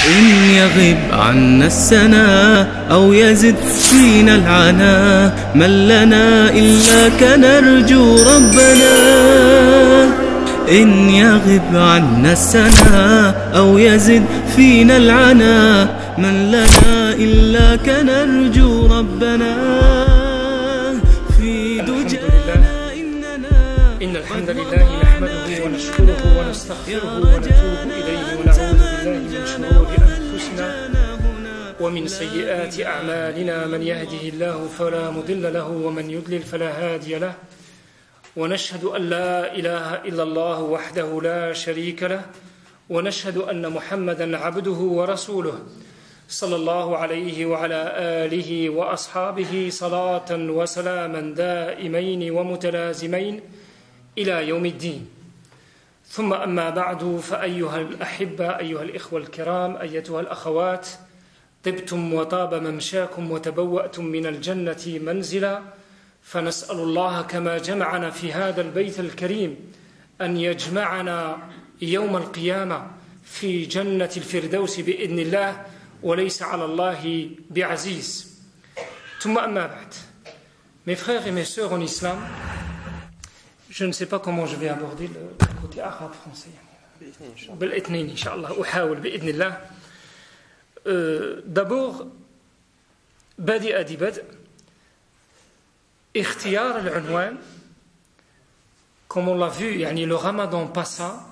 إن يغب عنا السنا أو يزد فينا العنا من لنا إلا كنرجو ربنا. إن يغب عنا السنا أو يزد فينا العنا من لنا إلا كنرجو ربنا. في دجانا إن الحمد لله نحمده ونشكره ونستغفره ونتوب إليه ونعوذ بالله من شرور أنفسنا ومن سيئات أعمالنا. من يهده الله فلا مضل له ومن يضلل فلا هادي له. ونشهد أن لا إله إلا الله وحده لا شريك له ونشهد أن محمدا عبده ورسوله صلى الله عليه وعلى آله وأصحابه صلاة وسلاما دائمين ومتلازمين إلى يوم الدين. ثم أما بعد، فأيها الأحبة، أيها الإخوة الكرام، أيتها الأخوات، طبتم وطاب ممشاكم وتبوأتم من الجنة منزلا، فنسأل الله كما جمعنا في هذا البيت الكريم أن يجمعنا يوم القيامة في جنة الفردوس بإذن الله، وليس على الله بعزيز. ثم أما بعد، mes frères et mes sœurs en islam, je ne sais pas comment je vais aborder le côté arabe français. بالاثنين إن شاء الله أحاول بإذن الله. D'abord, بادئ دي بدء اختيار العنوان. Comme on l'a vu, يعني le ramadan passa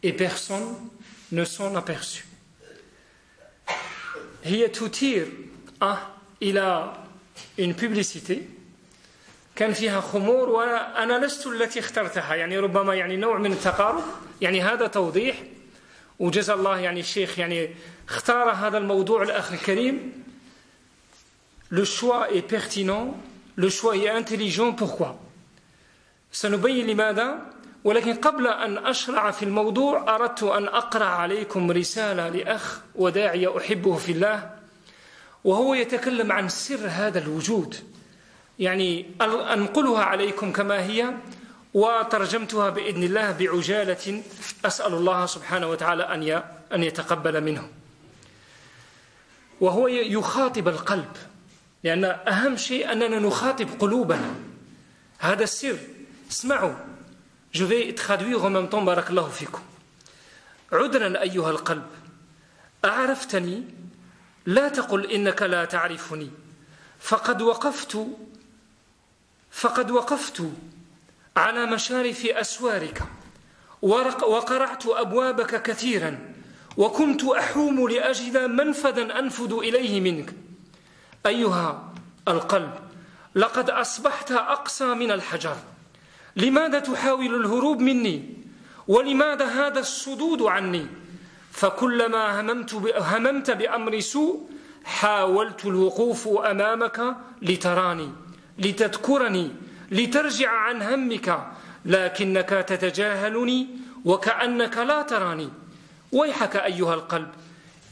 et personne ne s'en aperçut. هي تثير إلى une publicité كان فيها خمور وأنا لست التي اخترتها، يعني ربما يعني نوع من التقارب، يعني هذا توضيح. وجزا الله يعني الشيخ يعني اختار هذا الموضوع الأخ الكريم. Le choix est pertinent, le choix est intelligent. Pourquoi؟ سنبين لماذا، ولكن قبل أن أشرع في الموضوع أردت أن أقرأ عليكم رسالة لأخ وداعية أحبه في الله، وهو يتكلم عن سر هذا الوجود، يعني أنقلها عليكم كما هي وترجمتها بإذن الله بعجالة، أسأل الله سبحانه وتعالى أن يتقبل منه. وهو يخاطب القلب، لأن أهم شيء أننا نخاطب قلوبنا. هذا السر. اسمعوا، je vais traduire en même temps. بارك الله فيكم. عذرا أيها القلب، أعرفتني؟ لا تقل إنك لا تعرفني، فقد وقفت على مشارف أسوارك وقرعت أبوابك كثيرا، وكنت أحوم لأجد منفذا أنفذ إليه منك. أيها القلب، لقد أصبحت أقسى من الحجر. لماذا تحاول الهروب مني؟ ولماذا هذا الصدود عني؟ فكلما هممت بأمر سوء حاولت الوقوف أمامك لتراني، لتذكرني، لترجع عن همك، لكنك تتجاهلني وكأنك لا تراني. ويحك أيها القلب،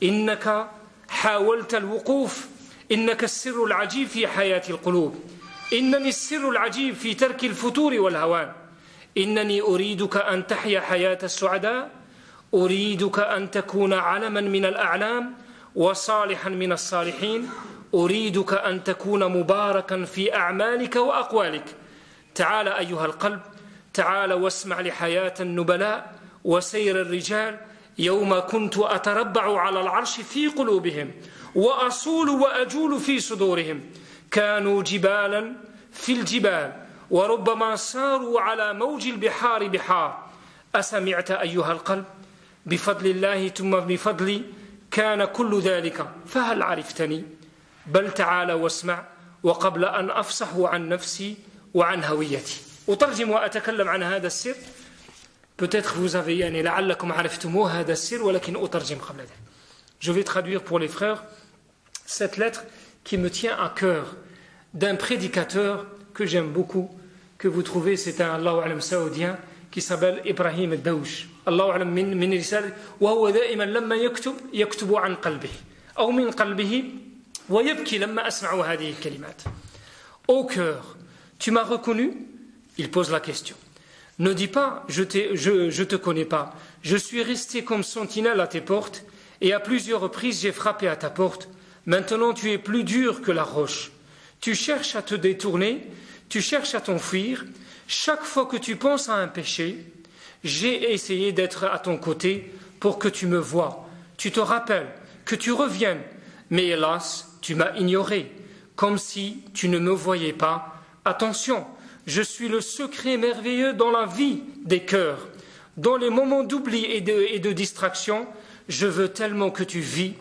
إنك حاولت الوقوف. إنك السر العجيب في حياة القلوب. إنني السر العجيب في ترك الفتور والهوان. إنني أريدك أن تحيا حياة السعداء. أريدك أن تكون علما من الأعلام وصالحا من الصالحين. أريدك أن تكون مباركا في أعمالك وأقوالك. تعال أيها القلب، تعال واسمع لحياة النبلاء وسير الرجال يوم كنت أتربع على العرش في قلوبهم وأصول وأجول في صدورهم. كانوا جبالا في الجبال وربما ساروا على موج البحار بحار. أسمعت أيها القلب؟ بفضل الله ثم بفضلي كان كل ذلك، فهل عرفتني؟ بل تعال واسمع، وقبل أن أفصح عن نفسي وعن هويتي. أترجم وأتكلم عن هذا السر. Peut-être vous avez يعني لعلكم عرفتموه هذا السر، ولكن أترجم قبل ذلك. Je vais traduire pour les frères cette lettre qui me tient à cœur d'un prédicateur que j'aime beaucoup, que vous trouvez, c'est un Allahu Alam saoudien qui s'appelle Ibrahim al-Dawsh. Allahu Alam min risale, وهو دائما لما يكتب عن قلبه أو من قلبه ويبكي لما أسمع هذه الكلمات. Au cœur, tu m'as reconnu? Il pose la question. Ne dis pas je te connais pas. Je suis resté comme sentinelle à tes portes et à plusieurs reprises j'ai frappé à ta porte. Maintenant tu es plus dur que la roche. Tu cherches à te détourner, tu cherches à t'enfuir. Chaque fois que tu penses à un péché, j'ai essayé d'être à ton côté pour que tu me voies. Tu te rappelles, que tu reviennes, mais hélas, tu m'as ignoré, comme si tu ne me voyais pas. Attention, je suis le secret merveilleux dans la vie des cœurs. Dans les moments d'oubli et de distraction, je veux tellement que tu vis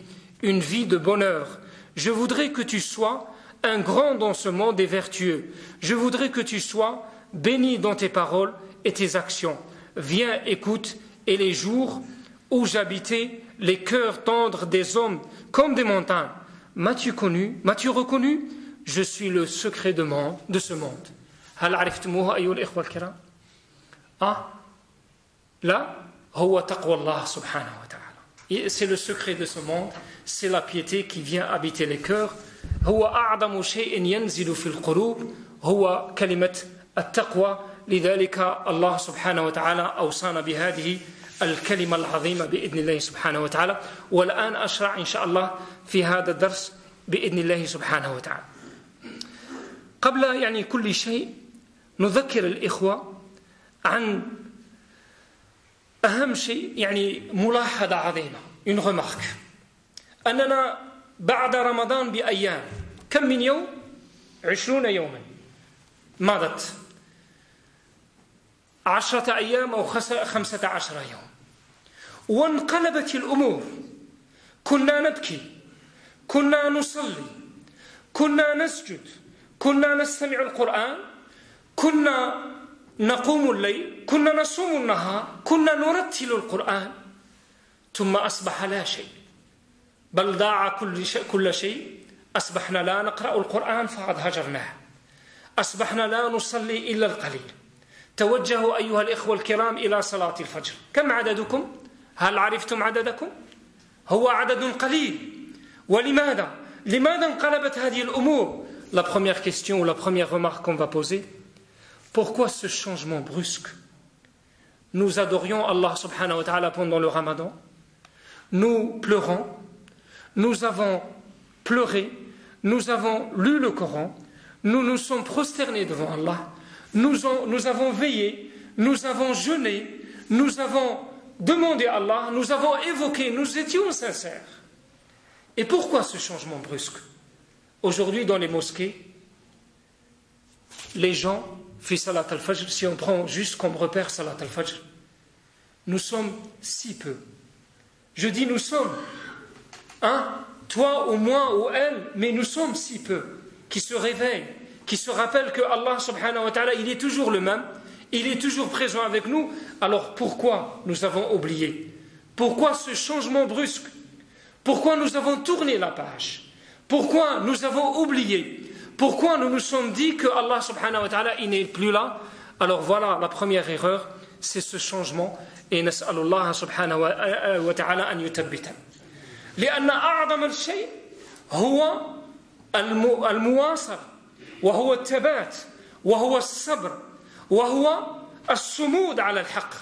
une vie de bonheur. Je voudrais que tu sois un grand dans ce monde et vertueux. Je voudrais que tu sois béni dans tes paroles et tes actions. Viens, écoute, et les jours où j'habitais, les cœurs tendres des hommes comme des montagnes. M'as-tu reconnu? Je suis le secret de ce monde. هل عرفتموها أيها الإخوة الكرام؟ Là, هو تقوى الله سبحانه وتعالى. C'est le secret de ce monde, c'est la piété qui vient habiter les cœurs. هو أعظم شيء ينزل في القلوب هو كلمة التقوى. لذلك الله سبحانه وتعالى أوصانا بهذه الكلمة العظيمة بإذن الله سبحانه وتعالى. والآن أشرع إن شاء الله في هذا الدرس بإذن الله سبحانه وتعالى. قبل كل شيء نذكر الإخوة عن أهم شيء ملاحظة عظيمة une remarque أننا بعد رمضان بأيام كم من يوم 20 يوما مضت 10 أيام أو 15 يوم وانقلبت الأمور كنا نبكي كنا نصلي كنا نسجد كنا نستمع القرآن كنا نقوم الليل كنا نصوم النهار كنا نرتل القرآن ثم أصبح لا شيء بل ضاع كل شيء أصبحنا لا نقرأ القرآن فقد هجرناه أصبحنا لا نصلي إلا القليل توجهوا أيها الإخوة الكرام إلى صلاة الفجر كم عددكم؟ هل عرفتم عددكم؟ هو عدد قليل ولماذا؟ لماذا انقلبت هذه الأمور؟ La première question ou la première remarque qu'on va poser, pourquoi ce changement brusque? Nous adorions Allah subhanahu wa ta'ala pendant le Ramadan, nous pleurons, nous avons pleuré, nous avons lu le Coran, nous nous sommes prosternés devant Allah, nous avons veillé, nous avons jeûné, nous avons demandé à Allah, nous avons évoqué, nous étions sincères. Et pourquoi ce changement brusque? Aujourd'hui, dans les mosquées, les gens font Salat al-Fajr, si on prend juste comme repère Salat al-Fajr, nous sommes si peu. Je dis nous sommes, toi ou moi ou elle, mais nous sommes si peu, qui se réveillent, qui se rappellent que Allah subhanahu wa ta'ala, il est toujours le même, il est toujours présent avec nous. Alors pourquoi nous avons oublié? Pourquoi ce changement brusque? Pourquoi nous avons tourné la page? Pourquoi nous avons oublié? Pourquoi nous nous sommes dit que Allah subhanahu wa ta'ala il n'est plus là? Alors voilà, la première erreur, c'est ce changement. Et nas'alullah subhanahu wa ta'ala an yuthabbita. لأن أعظم الشيء هو المواصلة وهو الثبات وهو الصبر وهو الصمود على الحق.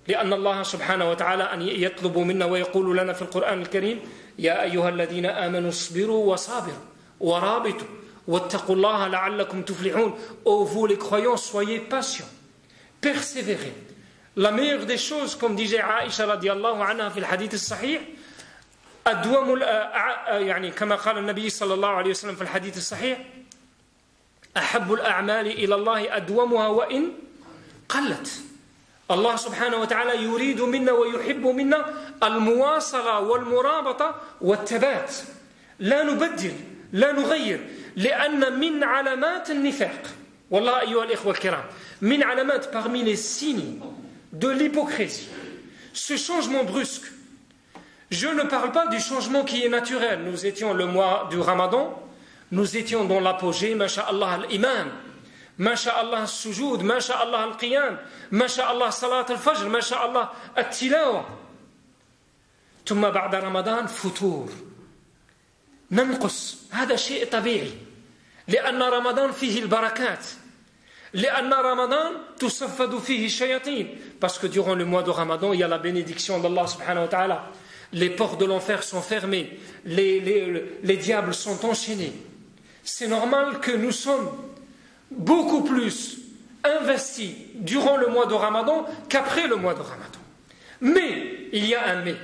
لأن الله سبحانه وتعالى أن يطلب منا ويقول لنا في القرآن الكريم يا أيها الذين آمنوا اصبروا وصابروا ورابطوا واتقوا الله لعلكم تفلحون. Ô vous les croyants, soyez patients, persévérez. La meilleure des choses, comme disait Aïcha radiallahu anha في الحديث الصحيح, أدوم كما قال النبي صلى الله عليه وسلم في الحديث الصحيح أحب الأعمال إلى الله أدومها وإن قلت. الله سبحانه وتعالى يريد منا ويحب منا المواصلة والمرابطة والثبات. لا نبدل لا نغير لأن من علامات النفاق والله أيها الإخوة الكرام من علامات parmi les signes de l'hypocrisie ce changement brusque. Je ne parle pas du changement qui est naturel. Nous étions le mois du Ramadan, nous étions dans l'apogée, masha'Allah al-Iman, masha'Allah al-Sujoud, masha'Allah al-Qiyam, masha'Allah salat al-Fajr, masha'Allah al-Tilawa. ثم بعد رمضان فتور ننقص. هذا شيء طبيعي لأن رمضان فيه البركات لأن رمضان تصفد فيه الشياطين. Parce que durant le mois de Ramadan il y a la bénédiction d'Allah subhanahu wa ta'ala. les portes de l'enfer sont fermées, les diables sont enchaînés. C'est normal que nous sommes beaucoup plus investis durant le mois de Ramadan qu'après le mois de Ramadan. Mais, il y a un mais.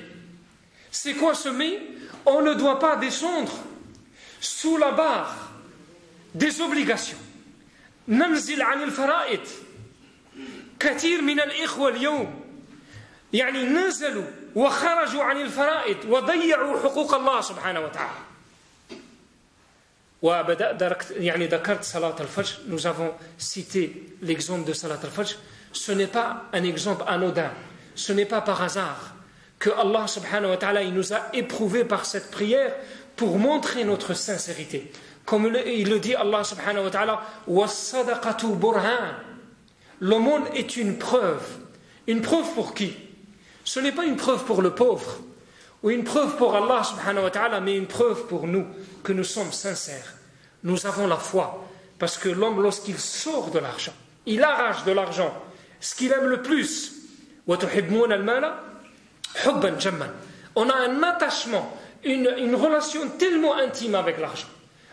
C'est quoi ce mais? On ne doit pas descendre sous la barre des obligations. ننزل عن الفرائض كثير من الإخوة اليوم يعني نزلوا وخرجوا عن الفرائض وضيعوا حقوق الله سبحانه وتعالى. ذكرت صلاة الفجر. Nous avons cité l'exemple de Salat al-Fajr. Ce n'est pas un exemple anodin. Ce n'est pas par hasard que Allah subhanahu wa ta'ala il nous a éprouvés par cette prière pour montrer notre sincérité. Comme il le dit Allah subhanahu wa ta'ala, was-sadaqatu burhan. L'aumône est une preuve. Une preuve pour qui? Ce n'est pas une preuve pour le pauvre ou une preuve pour Allah subhanahu wa ta'ala, mais une preuve pour nous que nous sommes sincères. Nous avons la foi. Parce que l'homme, lorsqu'il sort de l'argent, il arrache de l'argent ce qu'il aime le plus. وَتُحِبُّونَ الْمَالَ حُبًّا جَمًّا. On a un attachement, une relation tellement intime avec l'argent.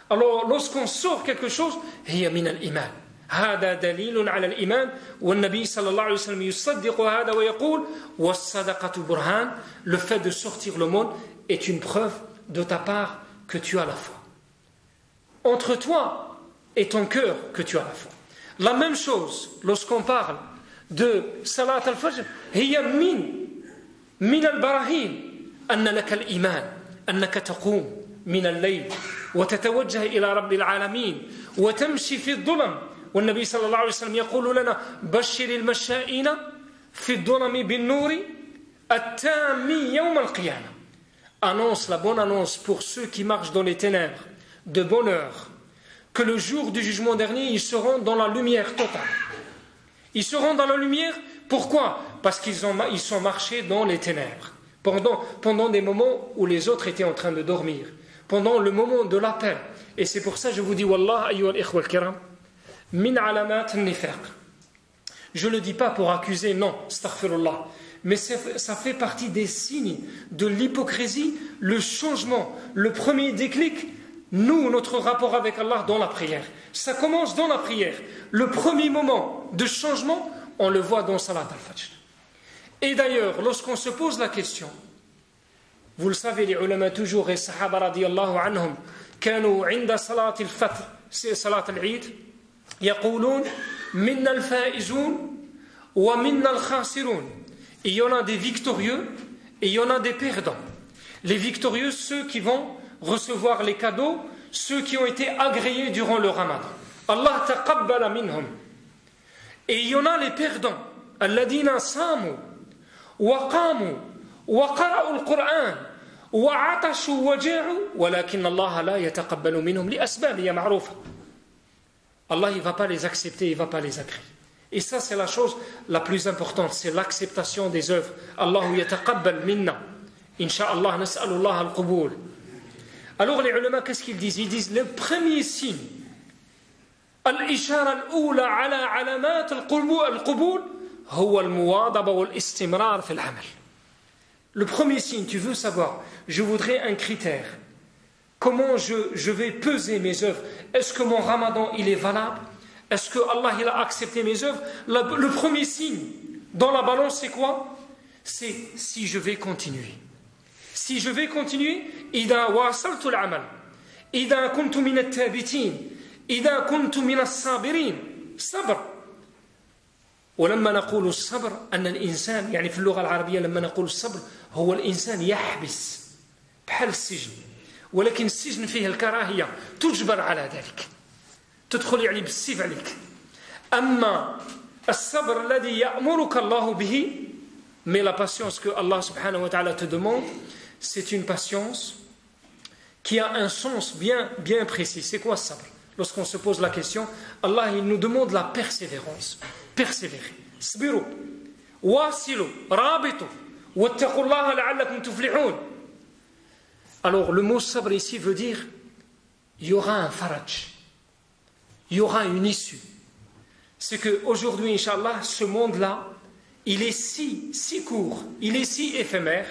Alors lorsqu'on sort quelque chose, هي من الإيمان. هذا دليل على الإيمان والنبي صلى الله عليه وسلم يصدق هذا ويقول والصدقة برهان. Le fait de sortir le monde est une preuve de ta part que tu as la foi. Entre toi et ton cœur que tu as la foi. La même chose lorsqu'on parle de Salat al-Fajr, هي من البراهين أن لك الإيمان أنك تقوم من الليل وتتوجه إلى رب العالمين وتمشي في الظلم. والنبي صلى الله عليه وسلم يقول لنا بشر المشائين في الظلم بالنور التام يوم القيامة. Annonce la bonne annonce pour ceux qui marchent dans les ténèbres de bonne heure que le jour du jugement dernier ils seront dans la lumière totale. Ils seront dans la lumière, pourquoi? Parce qu'ils sont marchés dans les ténèbres pendant des moments où les autres étaient en train de dormir, pendant le moment de l'appel. Et c'est pour ça que je vous dis wallah ayyuha al-ikhwa al-kiram min alamat an-nifaq. Je ne le dis pas pour accuser, non, astaghfirullah, mais ça fait partie des signes de l'hypocrisie, le changement, le premier déclic. Nous, notre rapport avec Allah dans la prière, ça commence dans la prière. Le premier moment de changement, on le voit dans Salat al-Fajr. Et d'ailleurs, lorsqu'on se pose la question, vous le savez, les ulama toujours, et sahaba radiyallahu anhum, كانوا عند صلاة الفطر, c'est صلاة العيد, يقولون منا الفائزون ومنا الخاسرون. Il y en a des victorieux et il y en a des perdants. Les victorieux, ceux qui vont recevoir les cadeaux, ceux qui ont été agréés durant le Ramadan. Allah taqabbala minhum. Et il y en a les perdants. Alladina samu wa qamu wa qara'u al-Qur'an wa 'atashu wa ja'u walakin Allah la yataqabbalu minhum li asbab hiya ma'rufa. Allah il va pas les accepter, il va pas les agréer. Et ça c'est la chose la plus importante, c'est l'acceptation des œuvres. Allah yataqabbal minna. Inch'Allah nas'alullah al-qubul. Alors les ulama, qu'est-ce qu'ils disent? Ils disent le premier signe, al-ishara al-oula ala alamat al-qubul, huwa al-muwadaba wal-istimrar fi al-amal. Le premier signe, tu veux savoir, je voudrais un critère. Comment je vais peser mes œuvres? Est-ce que mon ramadan il est valable? Est-ce que Allah il a accepté mes œuvres? Le premier signe dans la balance c'est quoi? C'est si je vais continuer. Si je vais continuer, إذا واصلت العمل, إذا كنت من الثابتين, إذا كنت من الصابرين, صبر. ولما نقول الصبر أن الإنسان يعني في اللغة العربية لما نقول الصبر هو الإنسان يحبس بحال السجن, ولكن السجن فيه الكراهية تجبر على ذلك, تدخل يعني بالسيف عليك. أما الصبر الذي يأمرك الله به, mais la patience que Allah subhanahu wa ta'ala te demande, c'est une patience qui a un sens bien précis. C'est quoi ça? Lorsqu'on se pose la question, Allah il nous demande la persévérance. Persévérer. Sbiru, wasilu, rabitu, wattaqullaha la'allakum tuflihun. Alors le mot sabr ici veut dire il y aura un faraj, il y aura une issue. C'est qu'aujourd'hui, Inch'Allah, ce monde-là, il est si court, il est si éphémère.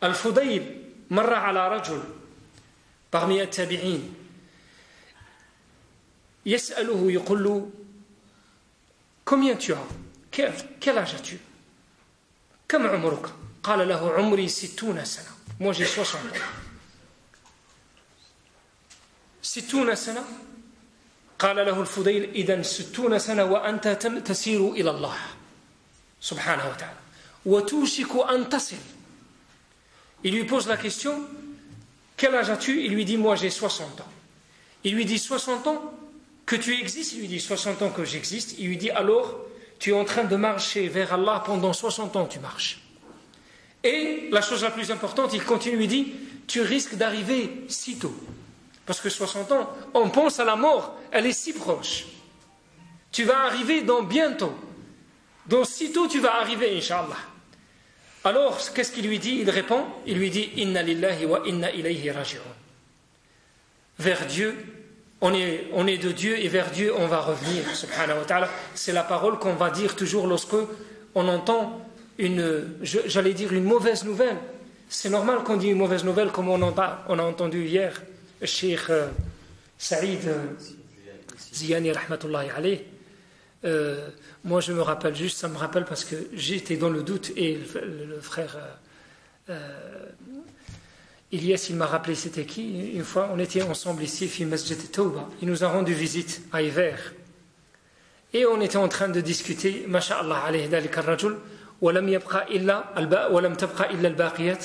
Al-Fudayl marra ala rajul parmi التابعين يسأله يقول له combien tu as quel âge as-tu كم عمرك قال له عمري 60 سنة moi j'ai 60 ans 60 سنة قال له الفضيل إذن 60 سنة وأنت تسير إلى الله سبحانه وتعالى وتوشك أن تصل. Il lui pose la question quel âge as-tu? Il lui dit moi j'ai 60 ans. Il lui dit 60 ans que tu existes? Il lui dit 60 ans que j'existe. Il lui dit alors tu es en train de marcher vers Allah pendant 60 ans tu marches. Et la chose la plus importante, il continue, il dit tu risques d'arriver si tôt. Parce que 60 ans, on pense à la mort, elle est si proche. Tu vas arriver dans bientôt. Donc sitôt tu vas arriver, Inch'Allah. Alors, qu'est-ce qu'il lui dit? Il répond, il lui dit Inna lillahi wa inna ilayhi raji'un. Vers Dieu, on est de Dieu et vers Dieu on va revenir, subhanahu wa ta'ala. C'est la parole qu'on va dire toujours lorsque on entend j'allais dire une mauvaise nouvelle. C'est normal qu'on dise une mauvaise nouvelle comme on a entendu hier. Cheikh Saïd Ziyani rahmatullahi alayh. Moi je me rappelle juste, ça me rappelle parce que j'étais dans le doute et le frère Ilyas il m'a rappelé c'était qui. Une fois on était ensemble ici fi Masjid Tawba, il nous a rendu visite à Hiver et on était en train de discuter masha'Allah alayhi dhalika ar-rajul wa lam yabqa illa wa lam tabqa illa al-baqiyat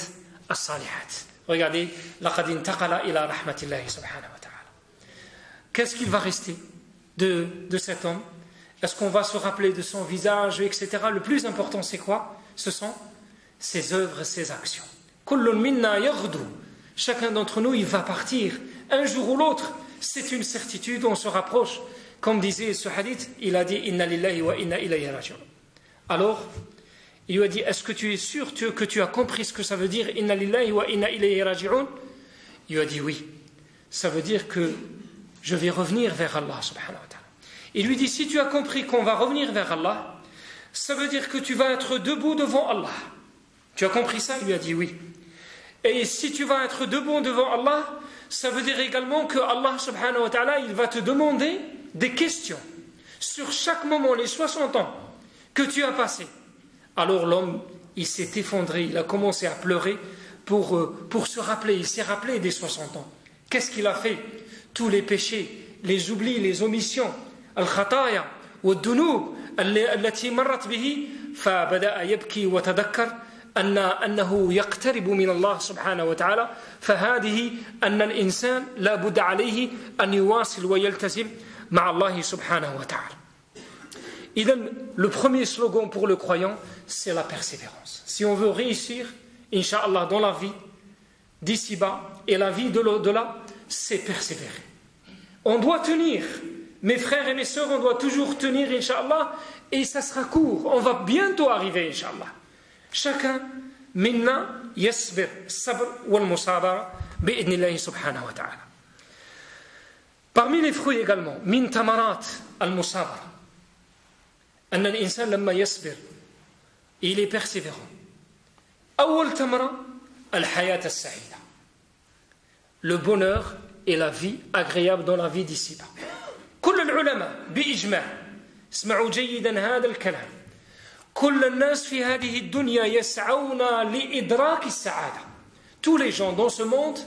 as-salihat. Regardez, laqad intaqala ila rahmatillahi subhanahu wa ta'ala. Qu'est-ce qu'il va rester de cet homme? Est-ce qu'on va se rappeler de son visage, etc. Le plus important, c'est quoi? Ce sont ses œuvres, ses actions. Kullun minna yaghdu. Chacun d'entre nous, il va partir. Un jour ou l'autre, c'est une certitude, on se rapproche. Comme disait ce hadith, il a dit Inna lillahi wa inna ilayhi raji'un. Alors, il lui a dit, est-ce que tu es sûr que tu as compris ce que ça veut dire Inna lillahi wa inna ilayhi raji'un? Il lui a dit oui. Ça veut dire que je vais revenir vers Allah subhanahu wa ta'ala. Il lui dit, si tu as compris qu'on va revenir vers Allah, ça veut dire que tu vas être debout devant Allah. Tu as compris ça? Il lui a dit oui. Et si tu vas être debout devant Allah, ça veut dire également que Allah subhanahu wa ta'ala, il va te demander des questions sur chaque moment, les 60 ans que tu as passé. Alors l'homme, il s'est effondré, il a commencé à pleurer pour se rappeler, il s'est rappelé des 60 ans. Qu'est-ce qu'il a fait? Tous les péchés, les oublis, les omissions, al-khataya, wad-dunub, allati marrat bihi, fa bada'a yabki wa tadakkar أنه يقترب من الله سبحانه وتعالى فهذه أن الإنسان لا بد عليه أن يواصل ويلتزم مع الله سبحانه وتعالى. إذن le premier slogan pour le croyant, c'est la persévérance. Si on veut réussir, Inch'Allah, dans la vie d'ici-bas et la vie de l'au-delà, c'est persévérer. On doit tenir, mes frères et mes sœurs, on doit toujours tenir, Inch'Allah, et ça sera court. On va bientôt arriver, Inch'Allah. Chacun, minna, yasbir, sabr, wal musabara, bi'idnillahi subhanahu wa ta'ala. Parmi les fruits également, min tamarat al-musabara. أن الإنسان لما يصبر il est persévérant. أول تمرة الحياة السعيدة. Le bonheur et la vie agréable dans la vie d'ici-bas. كل العلماء بإجماع اسمعوا جيدا هذا الكلام. كل الناس في هذه الدنيا يسعون لإدراك السعادة. Tous les gens dans ce monde,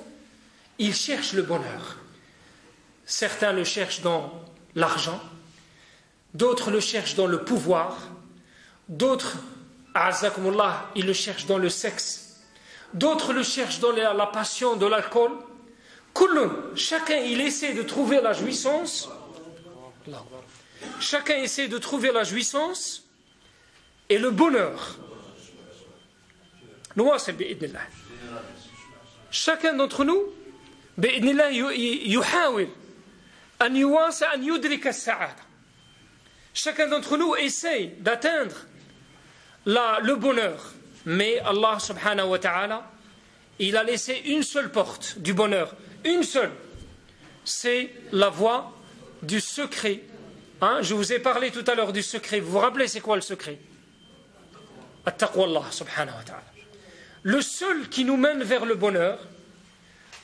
ils cherchent le bonheur. Certains le cherchent dans l'argent. D'autres le cherchent dans le pouvoir, d'autres, a'azakumullah, ils le cherchent dans le sexe, d'autres le cherchent dans la passion de l'alcool. Kullun, chacun il essaie de trouver la jouissance. Chacun essaie de trouver la jouissance et le bonheur. Chacun d'entre nous, bi'idnillah yuhawil an yuwasa an yudrika as-sa'ada. Chacun d'entre nous essaye d'atteindre le bonheur. Mais Allah subhanahu wa ta'ala, il a laissé une seule porte du bonheur. Une seule. C'est la voie du secret. Je vous ai parlé tout à l'heure du secret. Vous vous rappelez c'est quoi le secret? At-taqwa Allah subhanahu wa ta'ala. le seul qui nous mène vers le bonheur,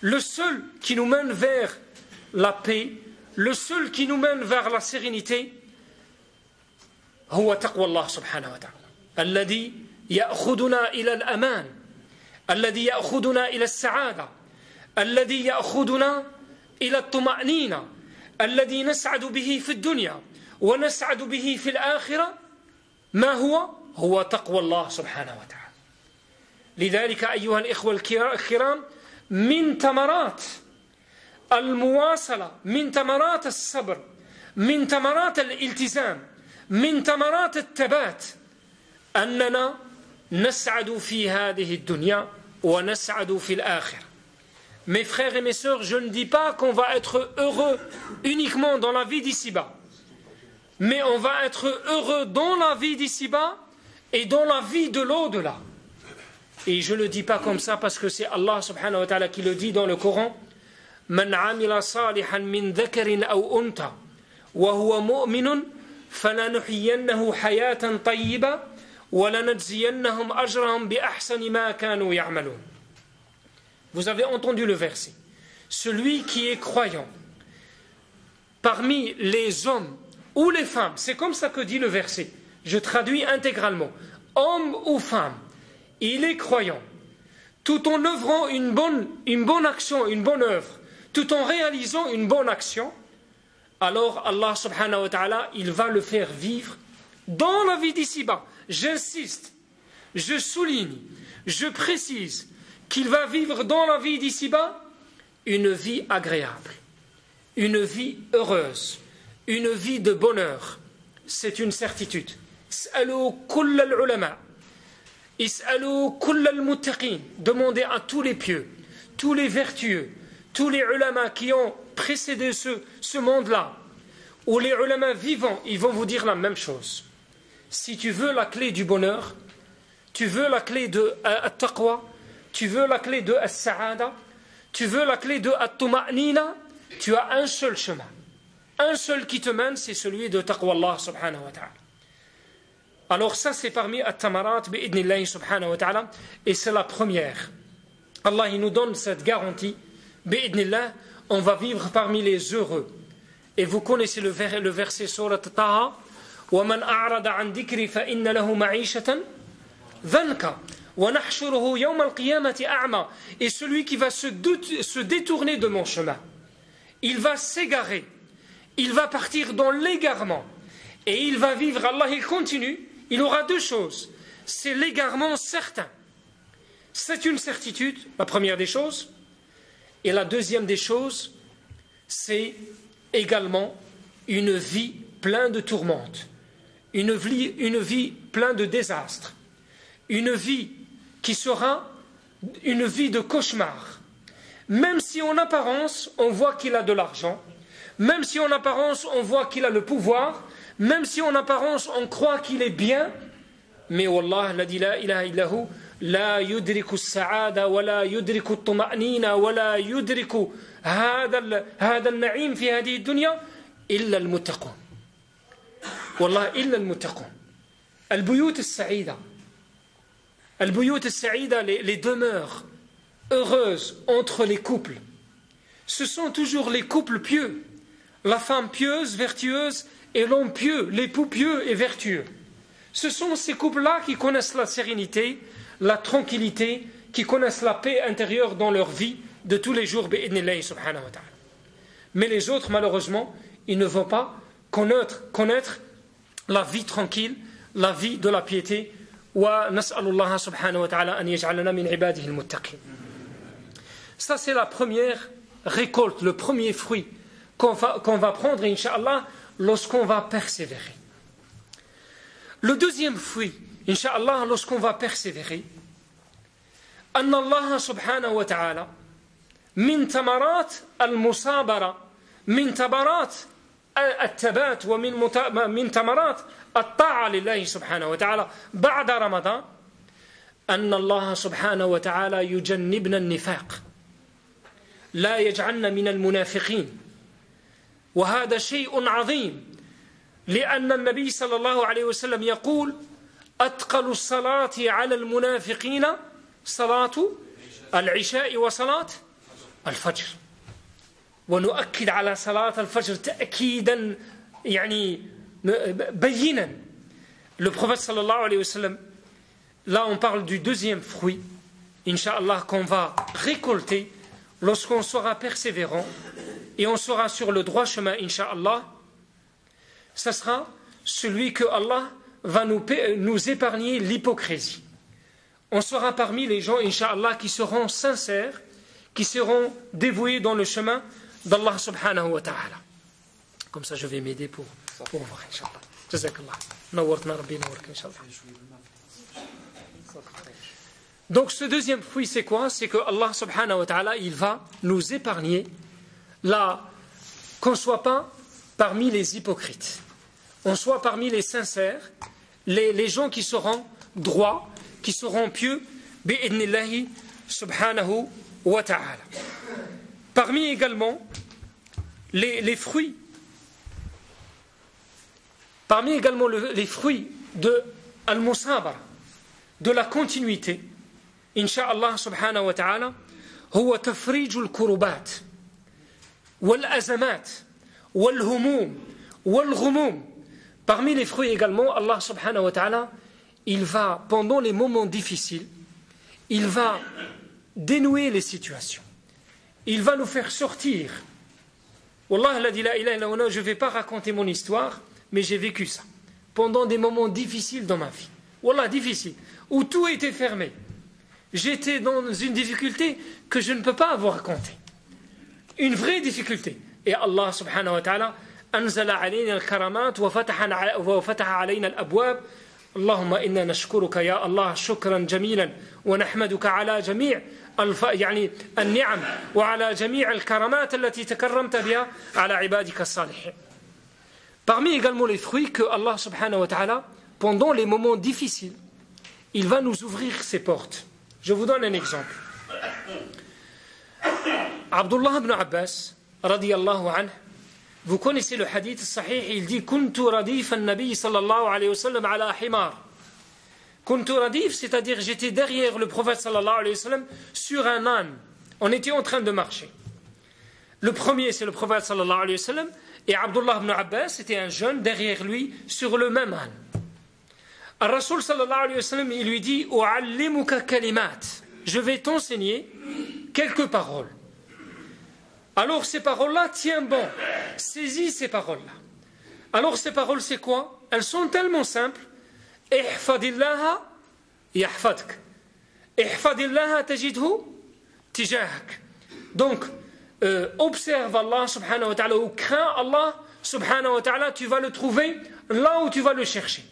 le seul qui nous mène vers la paix, le seul qui nous mène vers la sérénité, هو تقوى الله سبحانه وتعالى الذي يأخذنا إلى الأمان الذي يأخذنا إلى السعادة الذي يأخذنا إلى الطمأنينة الذي نسعد به في الدنيا ونسعد به في الآخرة ما هو تقوى الله سبحانه وتعالى. لذلك أيها الإخوة الكرام من ثمرات المواصلة، من ثمرات الصبر، من ثمرات الالتزام، من ثمرات الثبات أننا نسعد في هذه الدنيا ونسعد في الآخرة. Mes frères et mes sœurs, je ne dis pas qu'on va être heureux uniquement dans la vie d'ici-bas, mais on va être heureux dans la vie d'ici-bas et dans la vie de l'au-delà. Et je ne le dis pas comme ça parce que c'est Allah subhanahu wa ta'ala qui le dit dans le Coran. من عمل صالحا من ذكر أو أنثى وهو مؤمن فلنحيينه حياة طيبة ولنجزينهم أجرهم بأحسن ما كانوا يعملون. Vous avez entendu le verset. Celui qui est croyant parmi les hommes ou les femmes, c'est comme ça que dit le verset. Je traduis intégralement. Homme ou femme, il est croyant. Tout en œuvrant une bonne action, une bonne œuvre, tout en réalisant une bonne action, alors Allah subhanahu wa ta'ala, il va le faire vivre dans la vie d'ici-bas. J'insiste, je souligne, je précise qu'il va vivre dans la vie d'ici-bas une vie agréable, une vie heureuse, une vie de bonheur. C'est une certitude. Demandez à tous les pieux, tous les vertueux, tous les ulama qui ont précédé ce monde-là, ou les ulama vivants, ils vont vous dire la même chose. Si tu veux la clé du bonheur, tu veux la clé de at-taqwa, tu veux la clé de as-sa'ada, tu veux la clé de at-tuma'nina, tu as un seul chemin. Un seul qui te mène, c'est celui de taqwa Allah subhanahu wa ta'ala. Alors ça, c'est parmi at-tamarat bi'idnillahi subhanahu wa ta'ala, et c'est la première. Allah, il nous donne cette garantie, bi'idnillah, on va vivre parmi les heureux. Et vous connaissez le verset surat Taha, وَمَنْ أَعْرَضَ عَنْ ذِكْرِي فَإِنَّ لَهُ مَعِيشَةً ضَنْكًا وَنَحْشُرُهُ يَوْمَ الْقِيَامَةِ أَعْمَى. Et celui qui va se détourner de mon chemin, il va s'égarer, il va partir dans l'égarement, et il va vivre, Allah il continue, il aura deux choses. C'est l'égarement certain. C'est une certitude, la première des choses. Et la deuxième des choses, c'est également une vie pleine de tourmentes, une vie pleine de désastres, une vie qui sera une vie de cauchemar. Même si en apparence on voit qu'il a de l'argent, même si en apparence on voit qu'il a le pouvoir, même si en apparence on croit qu'il est bien, mais Wallah l'a dit la ilaha illahu, لا يدرك السعادة ولا يدرك الطمأنينة ولا يدرك هذا النعيم في هذه الدنيا إلا المتقون. والله إلا المتقون. البيوت السعيدة, les demeures heureuses entre les couples, ce sont toujours les couples pieux, la femme pieuse, vertueuse, et l'homme pieux, l'époux pieux et vertueux. Ce sont ces couples-là qui connaissent la sérénité, la tranquillité, qui connaissent la paix intérieure dans leur vie de tous les jours, bi'idnillahi subhanahu wa ta'ala. Mais les autres, malheureusement, ils ne vont pas connaître la vie tranquille, la vie de la piété. Wa nas'alullah subhanahu wa ta'ala an yaj'alana min ibadihi al-muttaqin. Ça, c'est la première récolte, le premier fruit qu'on va prendre, incha'Allah, lorsqu'on va persévérer. Le deuxième fruit, incha'Allah, lorsqu'on va persévérer, أن الله سبحانه وتعالى من ثمرات المصابرة، من ثمرات الثبات، ومن ثمرات الطاعة لله سبحانه وتعالى بعد رمضان، أن الله سبحانه وتعالى يجنبنا النفاق، لا يجعلنا من المنافقين. وهذا شيء عظيم، لأن النبي صلى الله عليه وسلم يقول: أثقل الصلاة على المنافقين صلاة العشاء وصلاة الفجر ونؤكد على صلاة الفجر تأكيدا يعني بينا. Le prophète sallallahu alayhi wa sallam, là on parle du deuxième fruit, Inch'Allah, qu'on va récolter lorsqu'on sera persévérant et on sera sur le droit chemin, Inch'Allah. Ça sera celui que Allah va nous épargner l'hypocrisie. On sera parmi les gens, Inch'Allah, qui seront sincères, qui seront dévoués dans le chemin d'Allah subhanahu wa ta'ala. Comme ça, je vais m'aider pour voir, Inch'Allah. Jazakallah. Nawartna Rabbi nawarka, Inch'Allah. Donc, ce deuxième fruit, c'est quoi? C'est que Allah subhanahu wa ta'ala, il va nous épargner qu'on ne soit pas parmi les hypocrites. On soit parmi les sincères, les gens qui seront droits, qui seront pieux, bi'idnillahi subhanahu wa ta'ala. Parmi également les fruits, les fruits de al-musabara, de la continuité, Inch'Allah subhanahu wa ta'ala, huwa tafrijul kurubat, wal azamat, wal humum, wal ghumum. Parmi les fruits également, Allah subhanahu wa ta'ala, il va, pendant les moments difficiles, il va dénouer les situations. Il va nous faire sortir. Wallah, la ilaha illallah, je ne vais pas raconter mon histoire, mais j'ai vécu ça. Pendant des moments difficiles dans ma vie. Wallah, difficile. Où tout était fermé. J'étais dans une difficulté que je ne peux pas vous raconter. Une vraie difficulté. Et Allah subhanahu wa ta'ala, أنزل علينا الكرامات وفتح علينا الأبواب. اللهم إنا نشكرك يا الله شكرا جميلا ونحمدك على جميع يعني النعم وعلى جميع الكرامات التي تكرمت بها على عبادك الصالحين. Parmi également les fruits que Allah subhanahu wa ta'ala, pendant les moments difficiles, il va nous ouvrir ses portes. Je vous donne un exemple. Abdullah ibn Abbas, radiyallahu anhu, vous connaissez le hadith sahih, il dit Kuntu radif an-nabi sallallahu alayhi wa sallam ala himar. Kuntu radif, c'est-à-dire j'étais derrière le prophète sallallahu alayhi wa sallam sur un âne. On était en train de marcher. Le premier, c'est le prophète sallallahu alayhi wa sallam, et Abdullah ibn Abbas, c'était un jeune derrière lui sur le même âne. Al-Rasul sallallahu alayhi wa sallam, il lui dit U'allimuka kalimat. Je vais t'enseigner quelques paroles. Alors ces paroles-là, tiens bon, saisis ces paroles-là. Alors ces paroles, c'est quoi? Elles sont tellement simples. Ihfadillaha yahfadk. Ihfadillaha tajidhu tijahak. Donc, observe Allah subhanahu wa ta'ala, ou crains Allah subhanahu wa ta'ala, tu vas le trouver là où tu vas le chercher.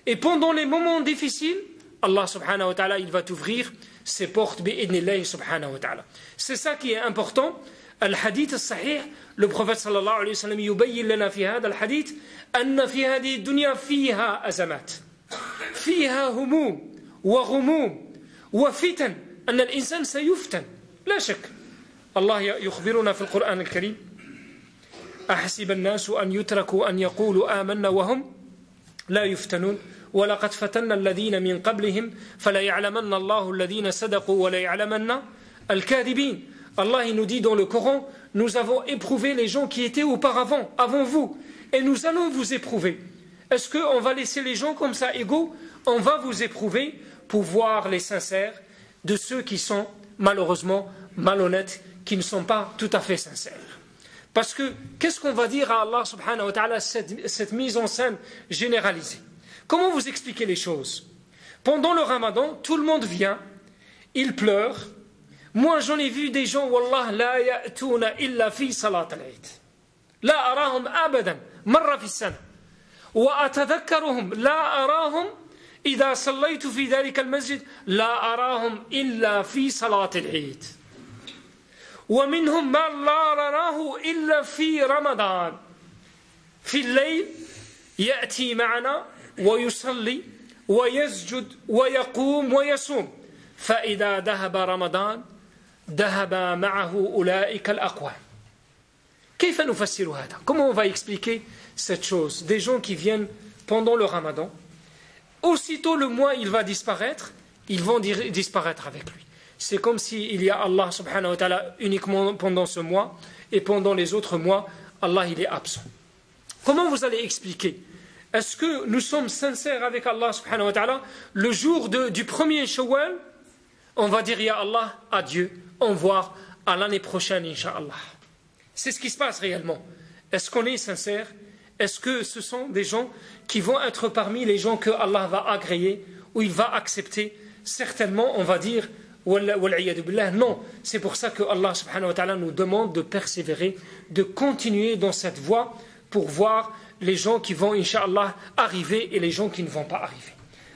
Et pendant les moments difficiles, Allah subhanahu wa ta'ala, il va t'ouvrir ses portes bi'idnillahi subhanahu wa ta'ala. C'est ça qui est important. الحديث الصحيح le prophète صلى الله عليه وسلم يبين لنا في هذا الحديث أن في هذه الدنيا فيها أزمات فيها هموم وغموم وفتن أن الإنسان سيفتن لا شك الله يخبرنا في القرآن الكريم أحسب الناس أن يتركوا أن يقولوا آمنا وهم لا يفتنون ولقد فتنا الذين من قبلهم فلا يعلمن الله الذين صدقوا ولا يعلمن الكاذبين. Allah il nous dit dans le Coran, nous avons éprouvé les gens qui étaient auparavant, avant vous, et nous allons vous éprouver. Est-ce qu'on va laisser les gens comme ça égaux? On va vous éprouver pour voir les sincères de ceux qui sont malheureusement malhonnêtes, qui ne sont pas tout à fait sincères. Parce que, qu'est-ce qu'on va dire à Allah subhanahu wa ta'ala, cette mise en scène généralisée? Comment vous expliquer les choses? Pendant le Ramadan, tout le monde vient, il pleure. Moi, j'en ai vu des gens, wallah, la ya'touna illa fi salat al-Eid. La arahum abadan, marra fi sana. Wa atadhakkaruhum, la arahum, idha sallaytu fi dhalika al-masjid, la arahum illa fi salat al-Eid. Wa minhum ma la rarahu illa fi Ramadan. Fi al-layl, ya'ti ma'ana, wa yusalli, wa yasjud, wa yaqum, wa yasum. Fa idha dhahaba Ramadan, ذهب معه أولئك الأقوام. كيف نفسر هذا? Comment on va expliquer cette chose? Des gens qui viennent pendant le Ramadan, aussitôt le mois il va disparaître, ils vont disparaître avec lui. C'est comme s'il y a Allah subhanahu wa ta'ala uniquement pendant ce mois, et pendant les autres mois, Allah il est absent. Comment vous allez expliquer? Est-ce que nous sommes sincères avec Allah subhanahu wa ta'ala? Le jour du premier Shawwal, on va dire Ya Allah, adieu, au revoir, à l'année prochaine, Inch'Allah. C'est ce qui se passe réellement. Est-ce qu'on est sincère? Est-ce que ce sont des gens qui vont être parmi les gens que Allah va agréer ou il va accepter? Certainement, on va dire non. C'est pour ça que Allah subhanahu wa ta'ala nous demande de persévérer, de continuer dans cette voie pour voir les gens qui vont, Inch'Allah, arriver et les gens qui ne vont pas arriver.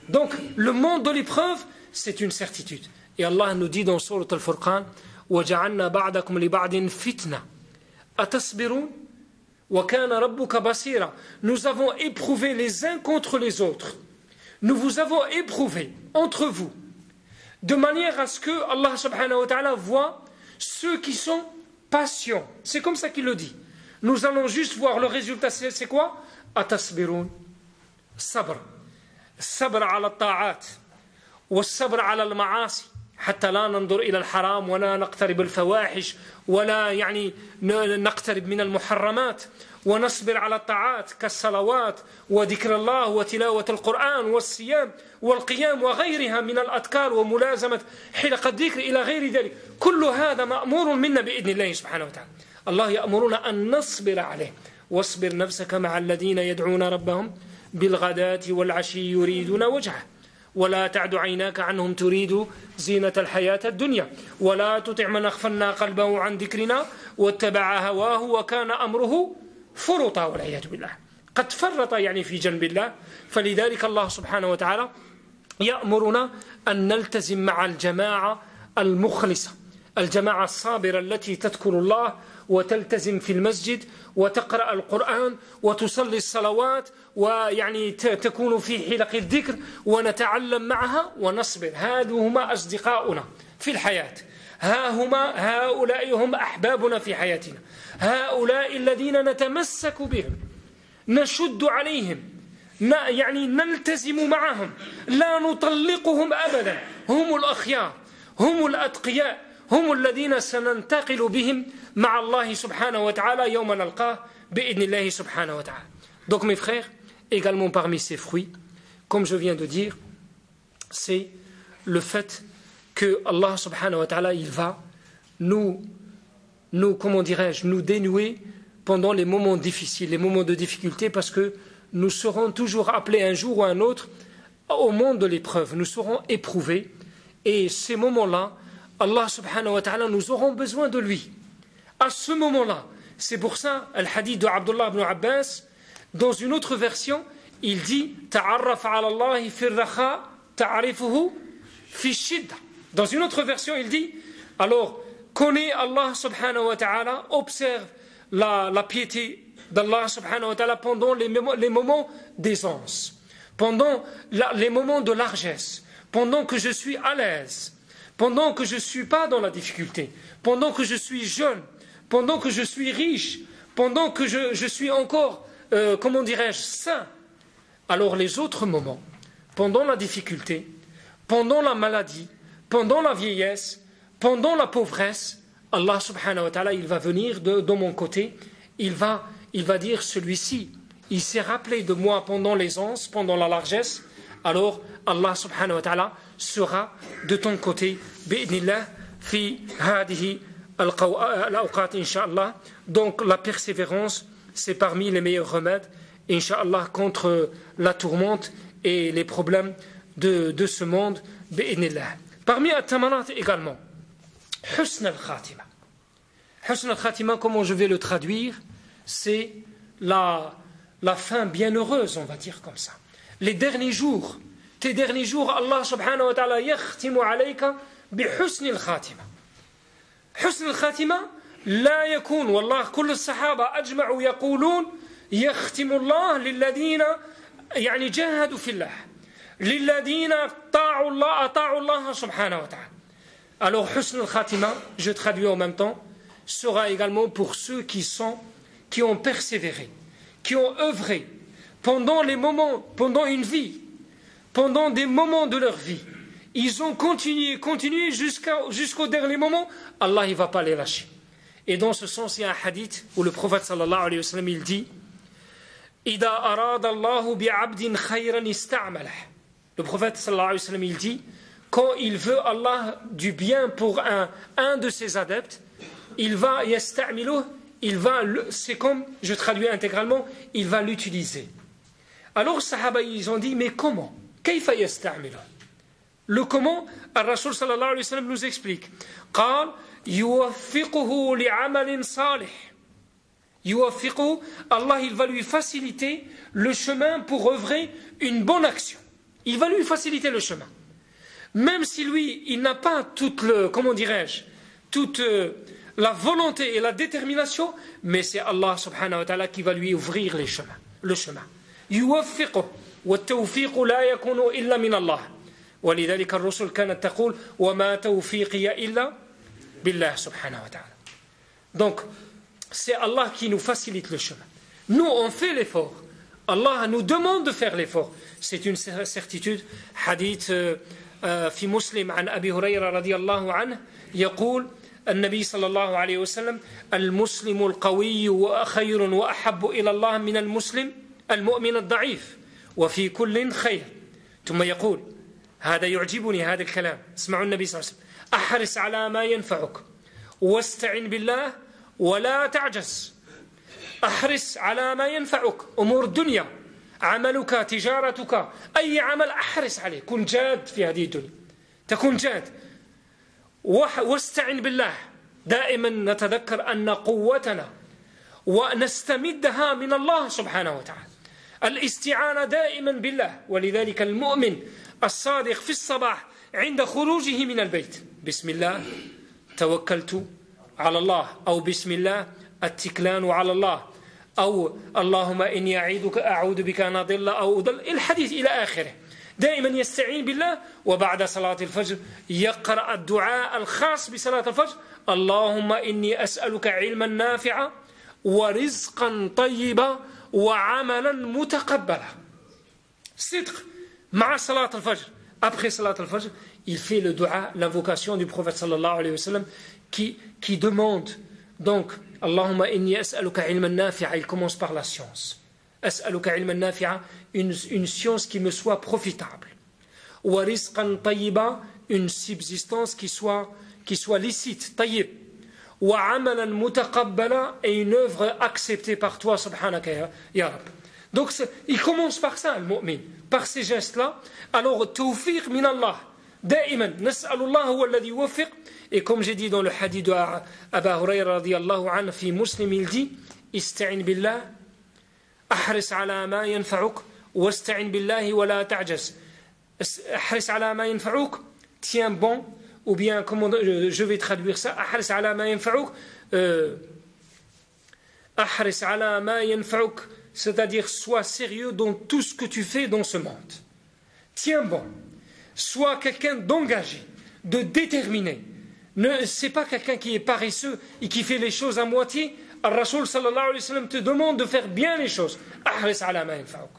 Donc, le monde de l'épreuve, c'est une certitude. Et Allah nous dit dans Surat Al-Furqan, وَجَعَلْنَا بَعْدَكُمْ لِبَعْدٍ فِتْنَةً أَتَصْبِرُونَ وَكَانَ رَبُّكَ بَصِيرًا. Nous avons éprouvé les uns contre les autres. Nous vous avons éprouvé entre vous, de manière à ce que Allah subhanahu wa ta'ala voit ceux qui sont patients. C'est comme ça qu'il le dit. Nous allons juste voir le résultat, c'est quoi? Atasbirun, sabr. Sabr ala ta'at, wa sabr ala al-ma'asi, حتى لا ننظر إلى الحرام ولا نقترب الفواحش ولا يعني نقترب من المحرمات ونصبر على الطاعات كالصلوات وذكر الله وتلاوة القرآن والصيام والقيام وغيرها من الأذكار وملازمة حلق الذكر إلى غير ذلك. كل هذا مأمور منا بإذن الله سبحانه وتعالى. الله يأمرنا أن نصبر عليه. واصبر نفسك مع الذين يدعون ربهم بالغداة والعشي يريدون وجهه ولا تعد عيناك عنهم تريد زينة الحياة الدنيا ولا تطع من أغفلنا قلبه عن ذكرنا واتبع هواه وكان أمره فرطا والعياذ بالله. قد فرط يعني في جنب الله. فلذلك الله سبحانه وتعالى يأمرنا أن نلتزم مع الجماعة المخلصة، الجماعة الصابرة التي تذكر الله وتلتزم في المسجد وتقرأ القرآن وتصلي الصلوات ويعني تكون في حلق الذكر ونتعلم معها ونصبر. هؤلاء أصدقاؤنا في الحياة، هؤلاء هم أحبابنا في حياتنا، هؤلاء الذين نتمسك بهم نشد عليهم يعني نلتزم معهم لا نطلقهم أبدا. هم الأخيار، هم الأتقياء، هم الذين سننتقل بهم مع الله سبحانه وتعالى يوم نلقاه بإذن الله سبحانه وتعالى. Donc mes frères, également parmi ces fruits, comme je viens de dire, c'est le fait que Allah subhanahu wa ta'ala il va nous comment dirais-je, nous dénouer pendant les moments difficiles, les moments de difficulté, parce que nous serons toujours appelés un jour ou un autre au monde de l'épreuve, nous serons éprouvés, et ces moments-là, Allah subhanahu wa ta'ala, nous aurons besoin de lui. À ce moment-là, c'est pour ça, le hadith de Abdullah ibn Abbas, dans une autre version, il dit ta'arraf ala Allah fi ar-rakha ta'rifuhu fi shidda. Dans une autre version, il dit alors connais Allah subhanahu wa ta'ala, observe la piété d'Allah subhanahu wa ta'ala pendant les moments d'aisance, pendant les moments de largesse, pendant que je suis à l'aise, pendant que je ne suis pas dans la difficulté, pendant que je suis jeune, pendant que je suis riche, pendant que je suis encore, comment dirais-je, sain. Alors les autres moments, pendant la difficulté, pendant la maladie, pendant la vieillesse, pendant la pauvresse, Allah subhanahu wa ta'ala, il va venir de mon côté, il va dire celui-ci, il s'est rappelé de moi pendant l'aisance, pendant la largesse, alors Allah subhanahu wa ta'ala sera de ton côté, bi'idnillah, fi hadihi al-awqat, incha'Allah. Donc la persévérance, c'est parmi les meilleurs remèdes, incha'Allah, contre la tourmente et les problèmes de ce monde, bi'idnillah. Parmi at-tamarat également, husn al-khatima. Husn al-khatima, comment je vais le traduire, c'est la fin bienheureuse, on va dire comme ça. Les derniers jours, tes derniers jours, Allah subhanahu wa ta'ala yakhtimu alayka bi husn al-khatima. Husn al-khatima لا يكون والله كل الصحابة أجمعوا يقولون يختم الله للذين يعني جاهدوا في الله للذين أطاعوا الله سبحانه وتعالى. Alors husn al-khatima, je traduis en même temps, sera également pour ceux qui ont persévéré, qui ont œuvré pendant les moments, pendant une vie, pendant des moments de leur vie. Ils ont continué jusqu'au dernier moment. Allah ne va pas les lâcher. Et dans ce sens, il y a un hadith où le prophète sallallahu alayhi wa sallam, il dit إِذَا أَرَادَ اللَّهُ بِعَبْدٍ خَيْرًا اسْتَعْمَلَهُ. Le prophète sallallahu alayhi wa sallam, il dit, quand il veut Allah du bien pour un de ses adeptes, il va yasta'miluh, c'est comme, je traduis intégralement, il va l'utiliser. Alors les Sahaba, ils ont dit, mais comment? Kayfa yasta'miluh? Le comment, Ar-Rasul sallallahu alayhi wa sallam nous explique. قال يوفقه لعمل صالح. يوفقه, Allah il va lui faciliter le chemin pour œuvrer une bonne action. Il va lui faciliter le chemin. Même si lui, il n'a pas toute la volonté et la détermination, mais c'est Allah subhanahu wa ta'ala qui va lui ouvrir le chemin. يوفقه والتوفيق لا يكون إلا من الله. ولذلك الرسل كانت تقول وما توفيقي إلا بالله سبحانه وتعالى. Donc, c'est Allah qui nous facilite le chemin. Nous, on fait l'effort. Allah nous demande de faire l'effort. C'est une certitude. Hadith في مسلم عن أبي هريرة رضي الله عنه يقول النبي صلى الله عليه وسلم المسلم القوي خير وأحب إلى الله من المؤمن الضعيف وفي كل خير. ثم يقول هذا يعجبني هذا الكلام. اسمعوا النبي صلى الله عليه وسلم أحرص على ما ينفعك واستعن بالله ولا تعجز. أحرص على ما ينفعك أمور الدنيا عملك تجارتك أي عمل أحرص عليه. كن جاد في هذه الدنيا تكون جاد واستعن بالله. دائما نتذكر أن قوتنا ونستمدها من الله سبحانه وتعالى. الاستعانة دائما بالله. ولذلك المؤمن الصادق في الصباح عند خروجه من البيت بسم الله توكلت على الله أو بسم الله التكلان على الله أو اللهم إني أعوذ بك أن أضل أو أضل الحديث إلى آخره. دائما يستعين بالله. وبعد صلاة الفجر يقرأ الدعاء الخاص بصلاة الفجر اللهم إني أسألك علما نافعا ورزقا طيبا وعملا متقبلا. صدق مع صلاة الفجر. Après صلاة الفجر il fait le dua, l'invocation du prophète sallallahu alayhi wa sallam qui demande donc Allahumma inni as'aluka ilman nafi'a. Il commence par la science. As'aluka ilman nafi'a, une science qui me soit profitable. Wa rizqan tayyiba, une subsistance qui soit licite, tayyib. Wa amalan mutaqabbala, et une œuvre acceptée par toi subhanaka ya Rab. Donc il commence par ça le mu'min, par ces gestes-là. Alors tawfiq min Allah. دائما نسأل الله هو الذي يوفق. Et comme j'ai dit dans le hadith de Aba Hurayra radiyallahu anhu في مسلم, il dit استعن بالله أحرص على ما ينفعك واستعن بالله ولا تعجز. أحرص على ما ينفعك, tiens bon, ou bien comment je vais traduire ça, أحرص على ما ينفعك, أحرص على ما ينفعك, c'est-à-dire sois sérieux dans tout ce que tu fais dans ce monde. Tiens bon. Sois quelqu'un d'engagé, de déterminé. Ce n'est pas quelqu'un qui est paresseux et qui fait les choses à moitié. Ar-Rasul sallallahu alayhi wa sallam te demande de faire bien les choses. Ahris ala ma yanfa'uk.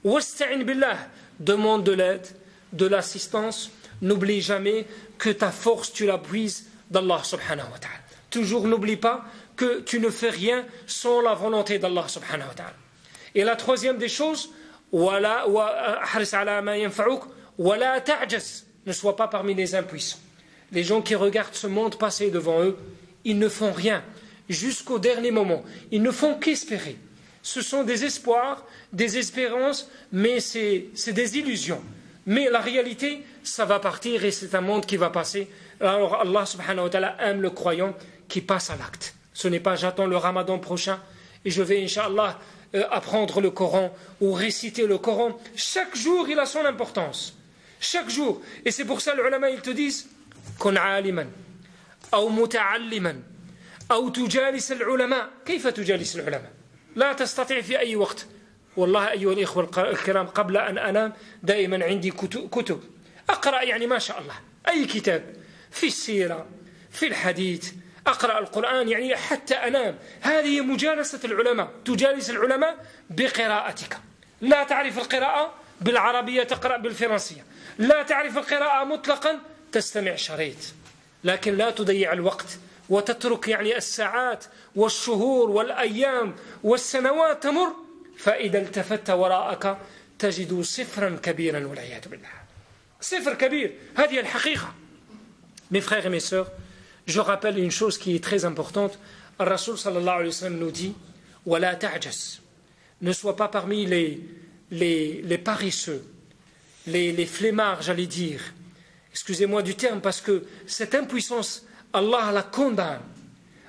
Wasta'in billah. Demande de l'aide, de l'assistance. N'oublie jamais que ta force, tu la puises d'Allah subhanahu wa ta'ala. Toujours n'oublie pas que tu ne fais rien sans la volonté d'Allah subhanahu wa ta'ala. Et la troisième des choses, ahris ala ma yanfa'uk. Wala ta'jaz, ne sois pas parmi les impuissants. Les gens qui regardent ce monde passer devant eux, ils ne font rien jusqu'au dernier moment. Ils ne font qu'espérer. Ce sont des espoirs, des espérances, mais c'est des illusions. Mais la réalité, ça va partir et c'est un monde qui va passer. Alors Allah subhanahu wa ta'ala aime le croyant qui passe à l'acte. Ce n'est pas j'attends le Ramadan prochain et je vais Inch'Allah apprendre le Coran ou réciter le Coran. Chaque jour, il a son importance. Chaque jour. Et c'est pour ça les ulama ils te disent كن عالما أو متعلما أو تجالس العلماء. كيف تجالس العلماء؟ لا تستطيع في أي وقت. والله أيها الإخوة الكرام قبل أن أنام دائما عندي كتب أقرأ يعني ما شاء الله أي كتاب في السيرة في الحديث أقرأ القرآن يعني حتى أنام. هذه مجالسة العلماء. تجالس العلماء بقراءتك. لا تعرف القراءة بالعربية تقرأ بالفرنسية، لا تعرف القراءة مطلقا تستمع شريط، لكن لا تضيع الوقت وتترك يعني الساعات والشهور والأيام والسنوات تمر، فإذا التفت وراءك تجد صفرا كبيرا والعياذ بالله. صفر كبير، هذه الحقيقة. Mes frères et mes sœurs, je rappelle une chose qui est très importante. Ar-Rasoul sallallahu alayhi wa sallam nous dit وَلَا تَعْجَزْ, ne sois pas parmi les paresseux, les flemmards, j'allais dire. Excusez-moi du terme, parce que cette impuissance, Allah la condamne.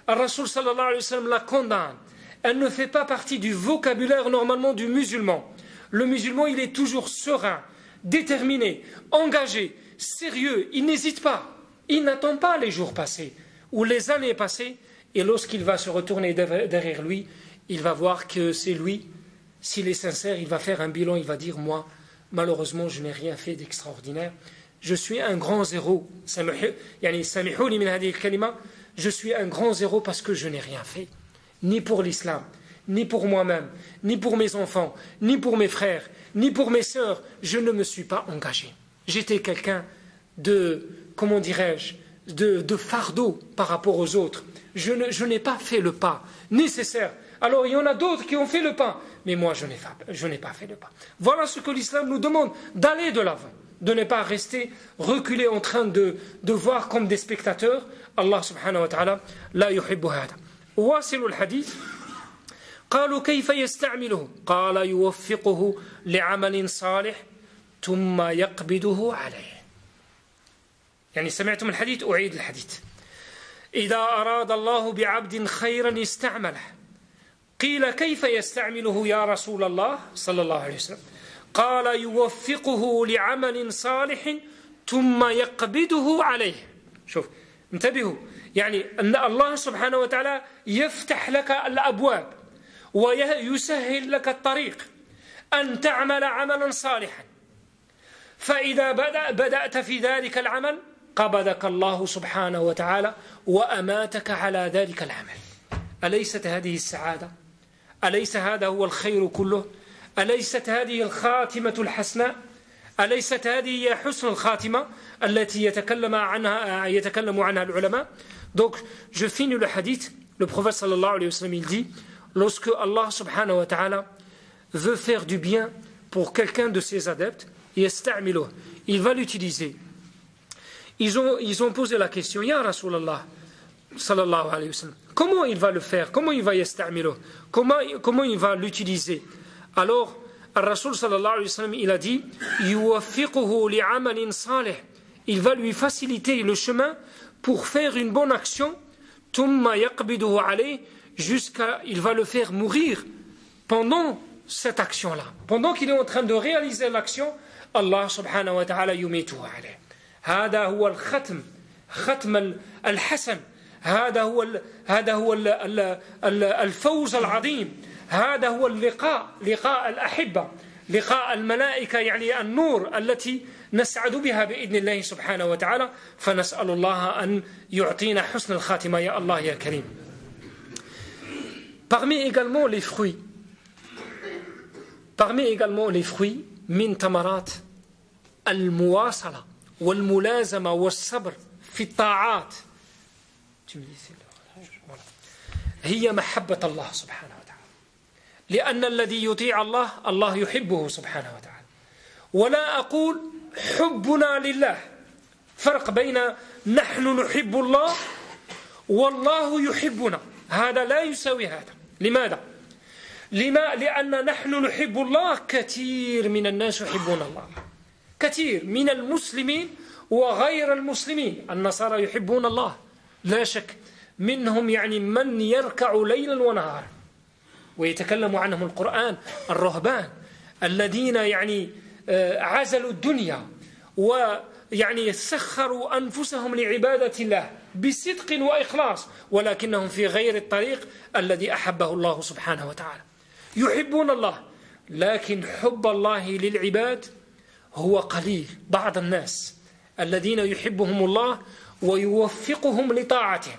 Ar-Rasoul sallallahu alayhi wa sallam la condamne. Elle ne fait pas partie du vocabulaire normalement du musulman. Le musulman, il est toujours serein, déterminé, engagé, sérieux, il n'hésite pas. Il n'attend pas les jours passés ou les années passées, et lorsqu'il va se retourner derrière lui, il va voir que c'est lui. S'il est sincère, il va faire un bilan, il va dire, moi, malheureusement, je n'ai rien fait d'extraordinaire. Je suis un grand zéro. Je suis un grand zéro parce que je n'ai rien fait. Ni pour l'islam, ni pour moi-même, ni pour mes enfants, ni pour mes frères, ni pour mes sœurs. Je ne me suis pas engagé. J'étais quelqu'un de, comment dirais-je, de fardeau par rapport aux autres. Je n'ai pas fait le pas nécessaire. Alors il y en a d'autres qui ont fait le pas, mais moi je n'ai pas fait le pas. Voilà ce que l'islam nous demande, d'aller de l'avant, de ne pas rester reculé en train de voir comme des spectateurs. Allah subhanahu wa ta'ala la yuhibbu hada. واصل الحديث قالوا كيف يستعمله قال يوفقه لعمل صالح ثم يقبضه عليه. يعني سمعتم الحديث، أعيد الحديث. إذا أراد الله بعبد خيرا استعمله. قيل كيف يستعمله يا رسول الله صلى الله عليه وسلم؟ قال يوفقه لعمل صالح ثم يقبضه عليه. شوف انتبهوا، يعني أن الله سبحانه وتعالى يفتح لك الأبواب ويسهل لك الطريق أن تعمل عملا صالحا، فإذا بدأت في ذلك العمل قبضك الله سبحانه وتعالى وأماتك على ذلك العمل. أليست هذه السعادة؟ أليس هذا هو الخير كله؟ أليست هذه الخاتمة الحسناء؟ أليست هذه هي حسن الخاتمة التي يتكلم عنها العلماء؟ Donc, je finis le hadith. Le prophète sallallahu alayhi wa sallam, il dit, lorsque Allah subhanahu wa ta'ala veut faire du bien pour quelqu'un de ses adeptes, il va l'utiliser. Ils ont posé la question, Ya Rasulallah sallallahu alayhi wa sallam, comment il va le faire? Comment il va yasta'miluh? Comment il va l'utiliser? Alors, Ar-Rasul sallallahu alayhi wa sallam, il a dit, yuwaffiquhu li'amalin salih. Il va lui faciliter le chemin pour faire une bonne action, thumma yaqbiduhu alayh, jusqu'à il va le faire mourir pendant cette action-là. Pendant qu'il est en train de réaliser l'action, Allah subhanahu wa ta'ala yumituhu alayh. هذا هو الختم، ختم الحسن، هذا هو الفوز العظيم، هذا هو اللقاء، لقاء الأحبة، لقاء الملائكة، يعني النور التي نسعد بها بإذن الله سبحانه وتعالى. فنسأل الله أن يعطينا حسن الخاتمة يا الله يا كريم. Parmi également les fruits من ثمرات المواصلة والملازمة والصبر في الطاعات هي محبة الله سبحانه وتعالى، لأن الذي يطيع الله يحبه سبحانه وتعالى. ولا أقول حبنا لله، فرق بين نحن نحب الله والله يحبنا، هذا لا يساوي هذا. لماذا؟ لأن نحن نحب الله، كثير من الناس يحبون الله، كثير من المسلمين وغير المسلمين. النصارى يحبون الله لا شك، منهم يعني من يركع ليلا ونهارا ويتكلم عنهم القرآن، الرهبان الذين يعني عزلوا الدنيا ويعني سخروا أنفسهم لعبادة الله بصدق وإخلاص، ولكنهم في غير الطريق الذي أحبه الله سبحانه وتعالى. يحبون الله، لكن حب الله للعباد هو قليل. بعض الناس الذين يحبهم الله ويوفقهم لطاعته.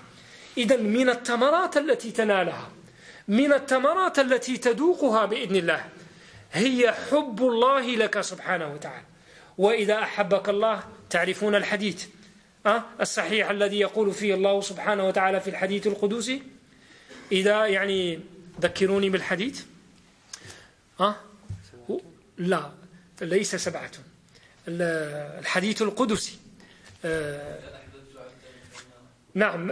إذن من الثمرات التي تنالها، من الثمرات التي تذوقها بإذن الله، هي حب الله لك سبحانه وتعالى. وإذا أحبك الله تعرفون الحديث الصحيح الذي يقول فيه الله سبحانه وتعالى في الحديث القدسي إذا يعني ذكروني بالحديث لا ليس 7 الحديث القدسي نعم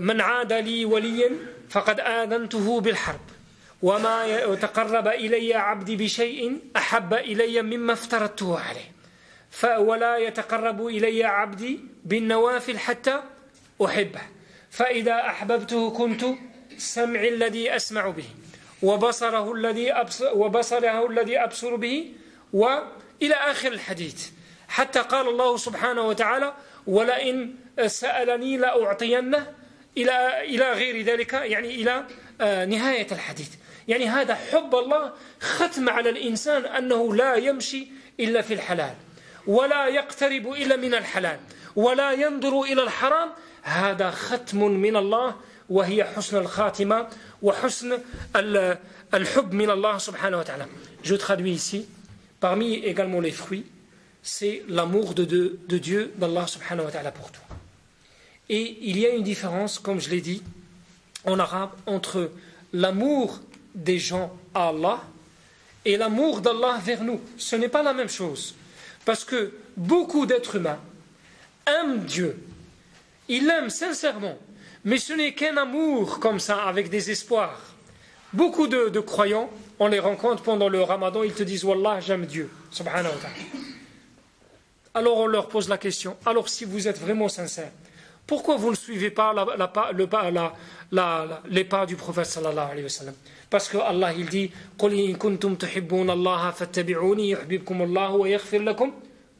من عاد لي وليا فقد آذنته بالحرب وما تقرب إلي عبدي بشيء أحب إلي مما افترضته عليه ولا يتقرب إلي عبدي بالنوافل حتى أحبه فإذا أحببته كنت سمع الذي أسمع به وبصره الذي أبصر به وإلى آخر الحديث حتى قال الله سبحانه وتعالى ولئن سألني لأعطينه إلى غير ذلك يعني إلى نهاية الحديث. يعني هذا حب الله ختم على الإنسان أنه لا يمشي إلا في الحلال ولا يقترب إلا من الحلال ولا ينظر إلى الحرام. هذا ختم من الله وهي حسن الخاتمة وحسن الحب من Allah subhanahu wa ta'ala. Je traduis ici, parmi également les fruits, c'est l'amour de Dieu, d'Allah subhanahu wa ta'ala pour toi. Et il y a une différence, comme je l'ai dit, en arabe, entre l'amour des gens à Allah et l'amour d'Allah vers nous. Ce n'est pas la même chose. Parce que beaucoup d'êtres humains aiment Dieu. Ils l'aiment sincèrement. Mais ce n'est qu'un amour comme ça, avec des espoirs. Beaucoup de croyants, on les rencontre pendant le Ramadan, ils te disent « Wallah, j'aime Dieu. » Subhanahu wa ta'ala. Alors on leur pose la question, alors si vous êtes vraiment sincère, pourquoi vous ne suivez pas les pas du prophète sallallahu alayhi wa sallam? Parce que Allah il dit قُلْ إِن كُنْتُمْ تُحِبُّونَ اللَّهَ فَاتَّبِعُونِي يُحْبِبْكُمُ اللَّهُ وَيَغْفِرْ لَكُمْ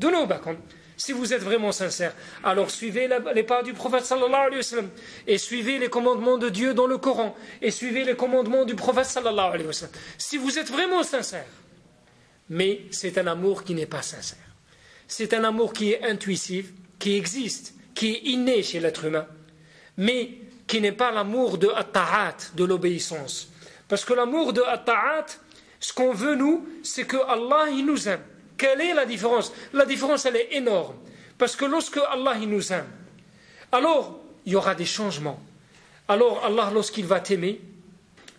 ذُنُوبَكُمْ. Si vous êtes vraiment sincère, alors suivez les pas du prophète sallallahu alayhi wa sallam et suivez les commandements de Dieu dans le Coran et suivez les commandements du prophète sallallahu alayhi wa sallam. Si vous êtes vraiment sincère, mais c'est un amour qui n'est pas sincère. C'est un amour qui est intuitif, qui existe, qui est inné chez l'être humain, mais qui n'est pas l'amour de at-ta'at, de l'obéissance. Parce que l'amour de at-ta'at, ce qu'on veut nous, c'est que Allah il nous aime. Quelle est la différence? La différence, elle est énorme. Parce que lorsque Allah il nous aime, alors il y aura des changements. Alors Allah, lorsqu'il va t'aimer,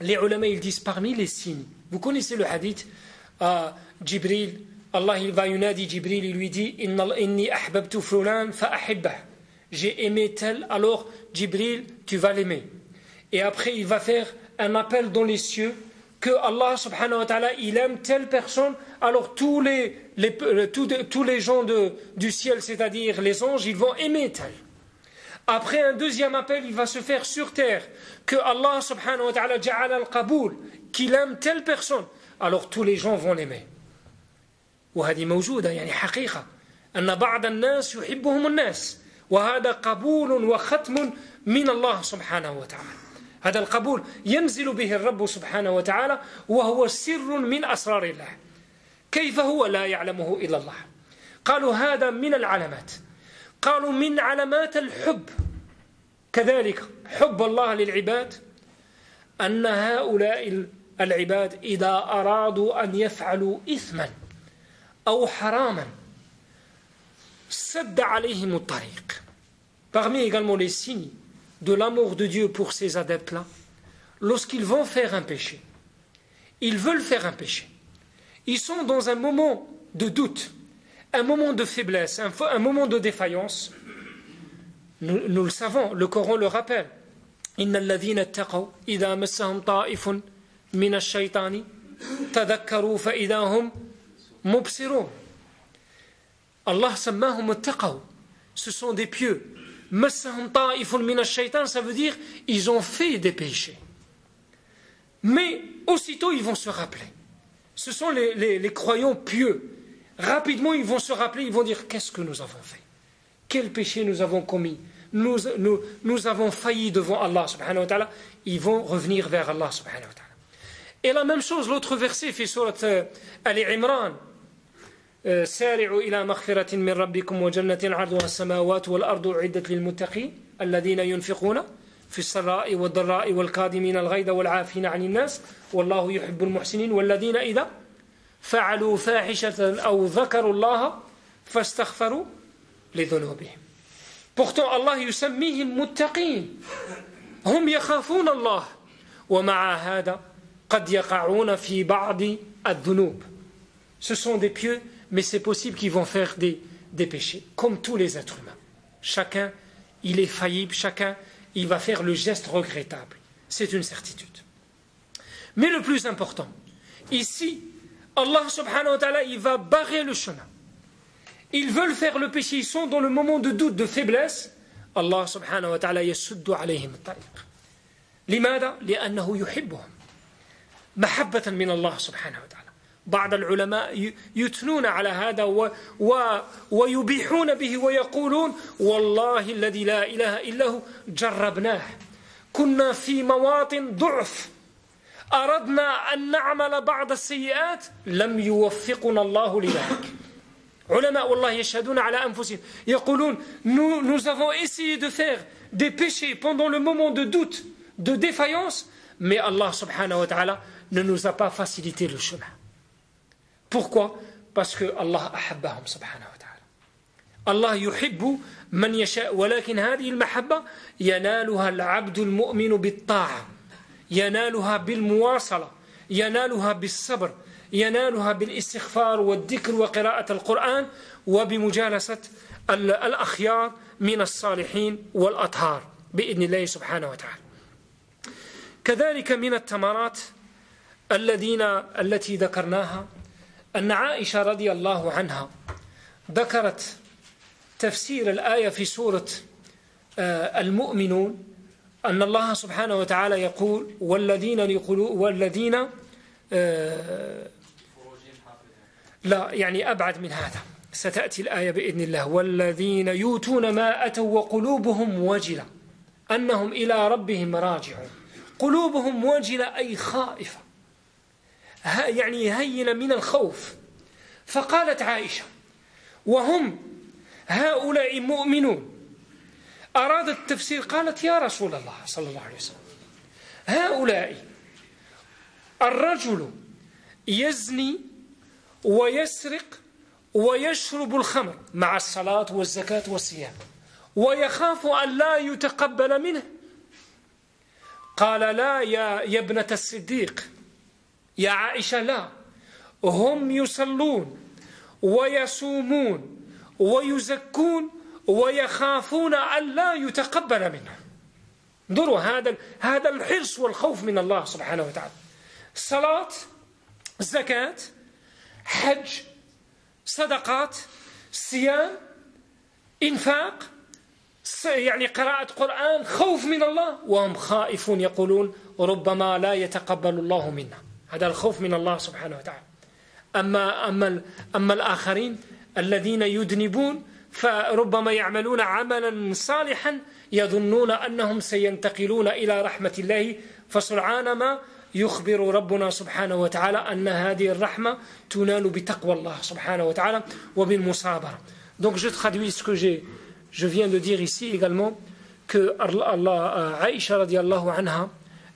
les ulama ils disent parmi les signes. Vous connaissez le hadith Jibril, Allah il va yunadi Jibril, il lui dit Inni ahbabtu fulan fa ahibbah. J'ai aimé tel, alors Jibril, tu vas l'aimer. Et après il va faire un appel dans les cieux que Allah subhanahu wa ta'ala il aime telle personne, alors tous les gens du ciel, c'est-à-dire les anges, ils vont aimer tel. Après un deuxième appel, il va se faire sur terre que Allah subhanahu wa ta'ala ja'ala al-qaboul, qu'il aime telle personne, alors tous les gens vont l'aimer. وهذه موجودة يعني حقيقة أن بعض الناس يحبهم الناس وهذا قبول وختم من الله سبحانه وتعالى. هذا القبول ينزل به الرب سبحانه وتعالى وهو سر من أسرار الله. كيف هو لا يعلمه إلا الله؟ قالوا هذا من العلامات. قالوا من علامات الحب كذلك حب الله للعباد أن هؤلاء العباد إذا أرادوا أن يفعلوا إثما أو حراما سد عليهم الطريق. Parmi également les signes de l'amour de Dieu pour ces adeptes-là, lorsqu'ils vont faire un péché, ils veulent faire un péché, ils sont dans un moment de doute, un moment de faiblesse, un moment de défaillance. Nous le savons, le Coran le rappelle. إن الذين اتقوا إذا مسهم طائف من الشيطان تذكروا فإذا هم مبصرون. Allah سماهم اتقوا. Ce sont des pieux. مسهم طائف من الشيطان, ça veut dire ils ont fait des péchés. Mais aussitôt ils vont se rappeler. Ce sont les croyants pieux. Rapidement ils vont se rappeler, ils vont dire qu'est-ce que nous avons fait? Quel péché nous avons commis? Nous avons failli devant Allah subhanahu wa ta'ala. Ils vont revenir vers Allah subhanahu wa ta'ala. Et la même chose, l'autre verset fait surat Ali Imran. سارعوا إلى مغفرة من ربكم وجنة عرضها السماوات والأرض أعدت للمتقين الذين ينفقون في السراء والضراء والكاظمين الغيظ والعافين عن الناس والله يحب المحسنين والذين إذا فعلوا فاحشة أو ذكروا الله فاستغفروا لذنوبهم. Pourtant Allah يسميهم متقين هم يخافون الله ومع هذا قد يقعون في بعض الذنوب. Ce sont des pieux, mais c'est possible qu'ils vont faire des péchés, comme tous les êtres humains. Chacun, il est faillible, chacun, il va faire le geste regrettable. C'est une certitude. Mais le plus important, ici, Allah subhanahu wa ta'ala, il va barrer le chemin. Ils veulent faire le péché, ils sont dans le moment de doute, de faiblesse. Allah subhanahu wa ta'ala يسد عليهم الطريق. لماذا؟ لأنه يحبهم محبة من الله سبحانه وتعالى. بعض العلماء يثنون على هذا ويبيحون به ويقولون والله الذي لا إله إلا هو جربناه كنا في مواطن ضعف أردنا أن نعمل بعض السيئات لم يوفقنا الله لذلك. علماء والله يشهدون على أنفسهم يقولون nous avons essayé de faire des péchés pendant le moment de doute, de défaillance, mais Allah subhanahu wa ta'ala ne nous a pas facilité le chemin. Pourquoi? Parce que Allah أحبهم سبحانه وتعالى. الله يحب من يشاء ولكن هذه المحبة ينالها العبد المؤمن بالطاعة، ينالها بالمواصلة، ينالها بالصبر، ينالها بالاستغفار والذكر وقراءة القرآن وبمجالسة الأخيار من الصالحين والأطهار بإذن الله سبحانه وتعالى. كذلك من الثمرات التي ذكرناها أن عائشة رضي الله عنها ذكرت تفسير الآية في سورة المؤمنون أن الله سبحانه وتعالى يقول والذين لا يعني أبعد من هذا ستأتي الآية بإذن الله والذين يؤتون ما أتوا وقلوبهم وجلة أنهم إلى ربهم راجعون. قلوبهم وجلة أي خائفة يعني هينة من الخوف. فقالت عائشة وهم هؤلاء مؤمنون. أرادت التفسير قالت يا رسول الله صلى الله عليه وسلم هؤلاء الرجل يزني ويسرق ويشرب الخمر مع الصلاة والزكاة والصيام ويخاف أن لا يتقبل منه. قال لا يا ابنة الصديق يا عائشة لا، هم يصلون ويصومون ويزكون ويخافون أن لا يتقبل منهم. انظروا هذا الحرص والخوف من الله سبحانه وتعالى. صلاة، زكاة، حج، صدقات، صيام، إنفاق، يعني قراءة قرآن، خوف من الله وهم خائفون يقولون ربما لا يتقبل الله منا. هذا الخوف من الله سبحانه وتعالى. أما الآخرين الذين يذنبون فربما يعملون عملا صالحا يظنون أنهم سينتقلون إلى رحمة الله فسرعان ما يخبر ربنا سبحانه وتعالى أن هذه الرحمة تنال بتقوى الله سبحانه وتعالى وبالمصابرة. Donc je traduis ce que je viens de dire ici également que Aïcha radiallahu anha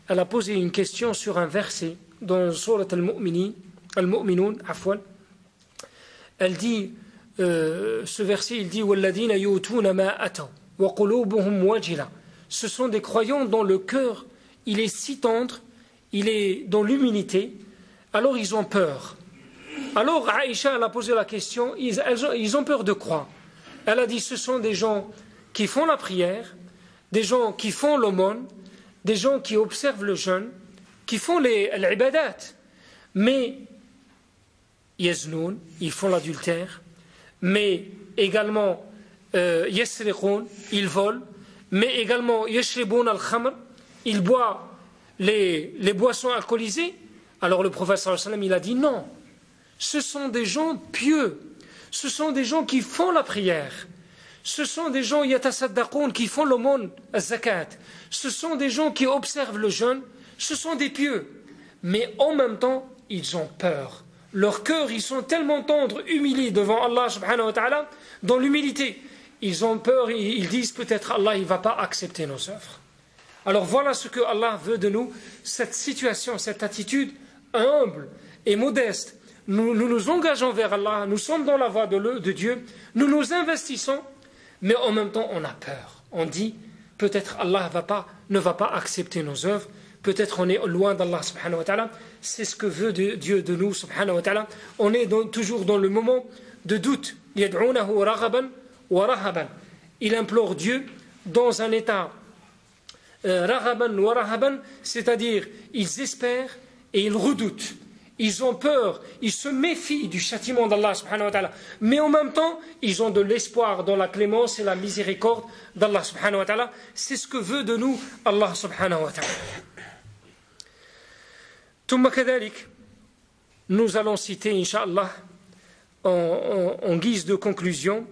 elle a posé une question sur un verset dans Surat Al-Mu'minun afwan. Elle dit ce verset il dit وَالَّذِينَ يُؤْتُونَ مَا أَتَوْا وَقُلُوبُهُمْ وَجِلَةٌ. Ce sont des croyants dont le cœur il est si tendre, il est dans l'humilité, alors ils ont peur. Alors Aïcha elle a posé la question, ils ont peur de quoi? Elle a dit ce sont des gens qui font la prière, des gens qui font l'aumône, des gens qui observent le jeûne, qui font l'ibadat, mais yaznoun, ils font l'adultère, mais également yasriqoun, ils volent, mais également yashriboun al-khamr, ils boivent les boissons alcoolisées. Alors le prophète sallallahu alayhi wa sallam il a dit non, ce sont des gens pieux, ce sont des gens qui font la prière, ce sont des gens yatasaddaqoun qui font l'aumône az-zakat, ce sont des gens qui observent le jeûne, ce sont des pieux, mais en même temps ils ont peur. Leurs cœurs ils sont tellement tendres, humiliés devant Allah subhanahu wa ta'ala, dans l'humilité, ils ont peur, ils disent peut-être Allah il ne va pas accepter nos œuvres. Alors voilà ce que Allah veut de nous, cette situation, cette attitude humble et modeste, nous nous engageons vers Allah, nous sommes dans la voie de Dieu, nous nous investissons, mais en même temps on a peur. On dit, peut-être Allah ne va pas accepter nos œuvres, peut-être on est loin d'Allah subhanahu wa ta'ala. C'est ce que veut Dieu de nous subhanahu wa ta'ala. On est toujours dans le moment de doute. Yad'unahu raghaban wa rahaban. Il implore Dieu dans un état raghaban wa rahaban, c'est-à-dire ils espèrent et ils redoutent. Ils ont peur, ils se méfient du châtiment d'Allah subhanahu wa ta'ala. Mais en même temps, ils ont de l'espoir dans la clémence et la miséricorde d'Allah subhanahu wa ta'ala. C'est ce que veut de nous Allah subhanahu wa ta'ala. ثم كذلك, nous allons citer, Inch'Allah, en guise de conclusion,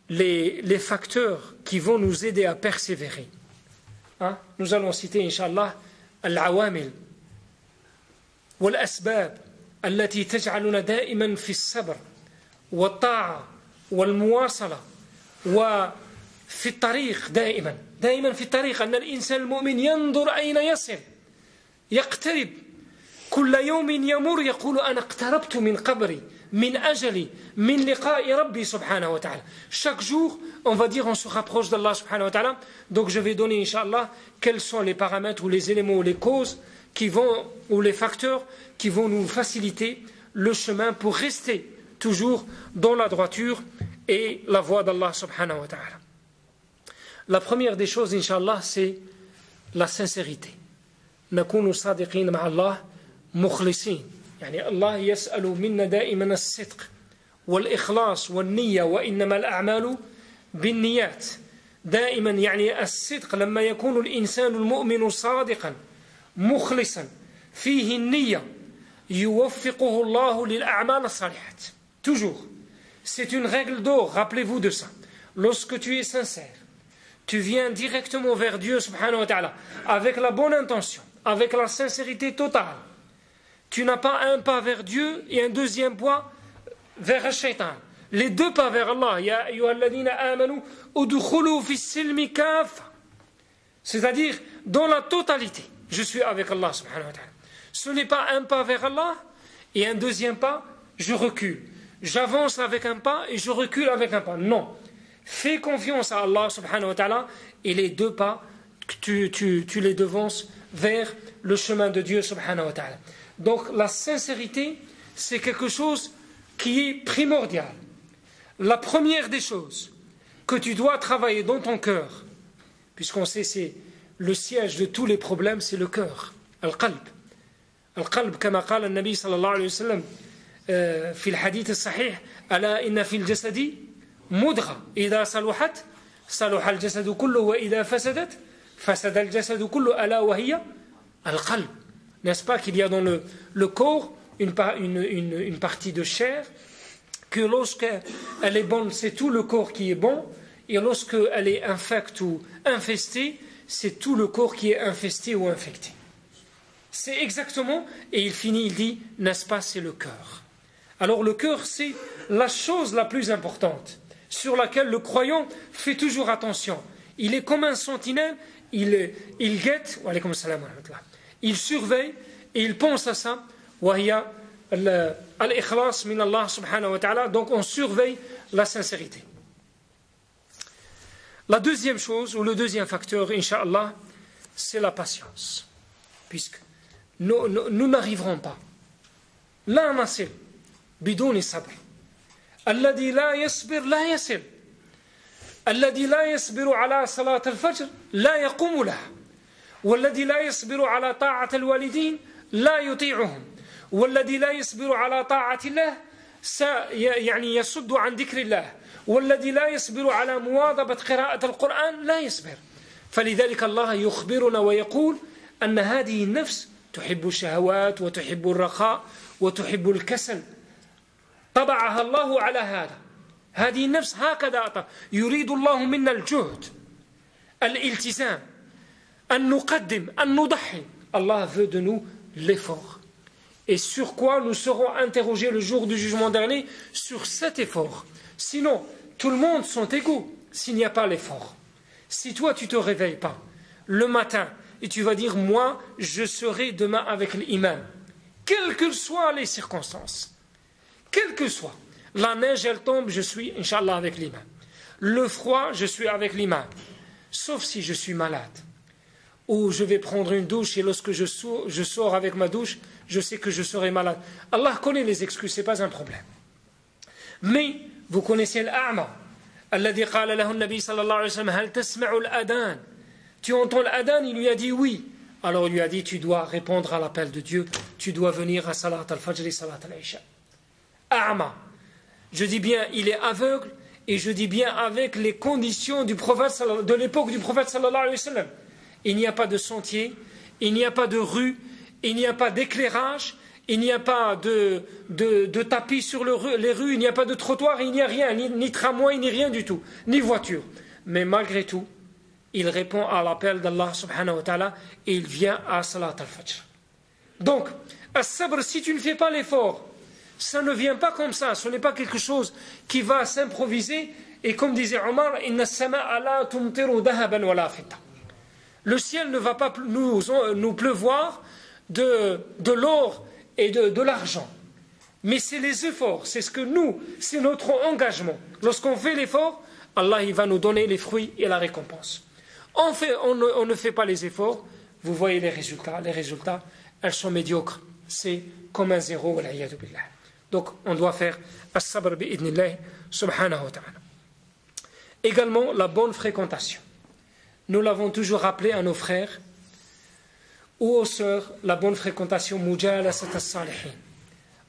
les facteurs qui vont nous aider à persévérer. Hein? Nous allons citer, Inch'Allah, al-awamil wal-asbab التي تجعلنا دائما في الصبر والطاعة والمواصلة وفي الطريق دائما في الطريق أن الإنسان المؤمن ينظر أين يصل يقترب كل يوم يمر يقول أنا اقتربت من قبري من أجلي من لقاء ربي سبحانه وتعالى. Chaque jour, on va dire on se rapproche d'Allah subhanahu wa ta'ala. Donc je vais donner, Inch'Allah, quels sont les paramètres ou les éléments ou les causes ou les facteurs qui vont nous faciliter le chemin pour rester toujours dans la droiture et la voie d'Allah subhanahu wa ta'ala. La première des choses, Inch'Allah, c'est la sincérité. نكون صادقين مع الله مخلصين. يعني الله يسأل منا دائما الصدق والإخلاص والنية وإنما الأعمال بالنيات. دائما يعني الصدق لما يكون الإنسان المؤمن صادقا مخلصا فيه النية يوفقه الله للأعمال الصالحات. Toujours. C'est une règle d'or, rappelez-vous de ça. Lorsque tu es sincère, tu viens directement vers Dieu subhanahu wa ta'ala avec la bonne intention, avec la sincérité totale. Tu n'as pas un pas vers Dieu et un deuxième pas vers le shaitan. Les deux pas vers Allah. Ya ayyuhalladhina amanu udkhulu fi silmi kaffa. C'est-à-dire dans la totalité. Je suis avec Allah subhanahu wa ta'ala. Ce n'est pas un pas vers Allah et un deuxième pas, je recule. J'avance avec un pas et je recule avec un pas. Non. Fais confiance à Allah subhanahu wa ta'ala et les deux pas, tu les devances vers le chemin de Dieu subhanahu wa ta'ala. Donc la sincérité, c'est quelque chose qui est primordial. La première des choses que tu dois travailler dans ton cœur, puisqu'on sait c'est le siège de tous les problèmes, c'est le cœur, al-qalb. Al-qalb, كما قال النبي صلى الله عليه وسلم في الحديث الصحيح ألا إن في الجسد مضغة إذا صلحت صلح الجسد كله وإذا فسدت فسد الجسد كله ألا وهي القلب. N'est-ce pas qu'il y a dans le corps une partie de chair que lorsqu'elle est bonne, c'est tout le corps qui est bon, et lorsqu'elle est infecte ou infestée, c'est tout le corps qui est infesté ou infecté. C'est exactement, et il finit, il dit, n'est-ce pas, c'est le cœur. Alors le cœur, c'est la chose la plus importante, sur laquelle le croyant fait toujours attention. Il est comme un sentinelle, il guette, wa alaykum assalam wa rahmatullah. Il surveille et il pense à ça. Al-ikhlas min Allah subhanahu wa ta'ala. Donc on surveille la sincérité. La deuxième chose, ou le deuxième facteur, Inch'Allah, c'est la patience. Puisque nous n'arriverons pas. La nasil, bidouni sabr. Alladhi la yasbir la yasil. Alladhi la yasbiru ala salat al-fajr la yaqumu laha. والذي لا يصبر على طاعة الوالدين لا يطيعهم والذي لا يصبر على طاعة الله يعني يصد عن ذكر الله والذي لا يصبر على مواظبة قراءة القرآن لا يصبر. فلذلك الله يخبرنا ويقول أن هذه النفس تحب الشهوات وتحب الرخاء وتحب الكسل طبعها الله على هذا. هذه النفس هكذا يريد الله منا الجهد الالتزام أن نقدم أن نضحي. Allah veut de nous l'effort. Et sur quoi nous serons interrogés le jour du jugement dernier? Sur cet effort. Sinon, tout le monde sont égaux s'il n'y a pas l'effort. Si toi tu ne te réveilles pas le matin et tu vas dire moi je serai demain avec l'imam, quelles que soient les circonstances, quel que soit. La neige, elle tombe, je suis, Inch'Allah, avec l'imam. Le froid, je suis avec l'imam. Sauf si je suis malade. Ou je vais prendre une douche et lorsque je sors avec ma douche, je sais que je serai malade. Allah connaît les excuses, ce n'est pas un problème. Mais, vous connaissez l'a'ma. Alladhi qala lahu an-nabi sallallahu alayhi wa sallam, hal tasma'u al-adhan. Tu entends l'adhan? Il lui a dit oui. Alors il lui a dit, tu dois répondre à l'appel de Dieu, tu dois venir à salat al-fajr et salat al-isha. A'ma. Je dis bien, il est aveugle, et je dis bien avec les conditions du prophète, de l'époque du prophète sallallahu alayhi wa sallam. Il n'y a pas de sentier, il n'y a pas de rue, il n'y a pas d'éclairage, il n'y a pas de tapis sur les rues, il n'y a pas de trottoir, il n'y a rien, ni tramway, ni rien du tout, ni voiture. Mais malgré tout, il répond à l'appel d'Allah subhanahu wa ta'ala et il vient à salat al-fajr. Donc, as-sabr, si tu ne fais pas l'effort, ça ne vient pas comme ça, ce n'est pas quelque chose qui va s'improviser. Et comme disait Omar, inna as-sama'a la tumtiru dahaban wa la fidda. Le ciel ne va pas nous pleuvoir de l'or et de l'argent. Mais c'est les efforts, c'est c'est notre engagement. Lorsqu'on fait l'effort, Allah il va nous donner les fruits et la récompense. On ne fait pas les efforts, vous voyez les résultats, elles sont médiocres. C'est comme un zéro, wal'iyadu billah. Donc on doit faire as-sabr bi'idnillah subhanahu wa ta'ala. Également la bonne fréquentation. Nous l'avons toujours rappelé à nos frères ou aux sœurs, la bonne fréquentation, mujalasat as-salihin,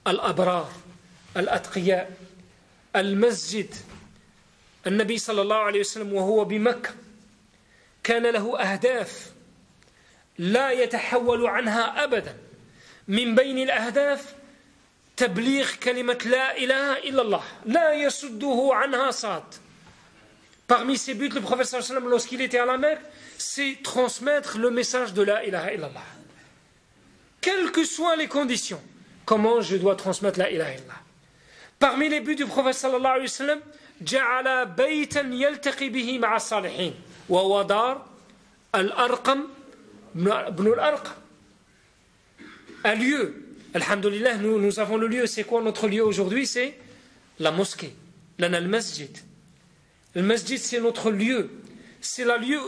al-abrar, al-atqiya, al-masjid. النبي صلى الله عليه وسلم وهو بمكة كان له أهداف لا يتحول عنها أبدا من بين الأهداف تبليغ كلمة لا إله إلا الله لا يسده عنها صاد. Parmi ses buts, le prophète sallallahu alayhi wa sallam, lorsqu'il était à la Mecque, c'est transmettre le message de la ilaha illallah. Quelles que soient les conditions, comment je dois transmettre la ilaha illallah? Parmi les buts du prophète sallallahu alayhi wa sallam, جعل بيتا يلتقي به مع الصالحين وهو دار الأرقم بن الأرقم. Un lieu, alhamdulillah, nous avons le lieu. C'est quoi notre lieu aujourd'hui? C'est la mosquée, lana al-masjid. Le masjid, c'est notre lieu. C'est le lieu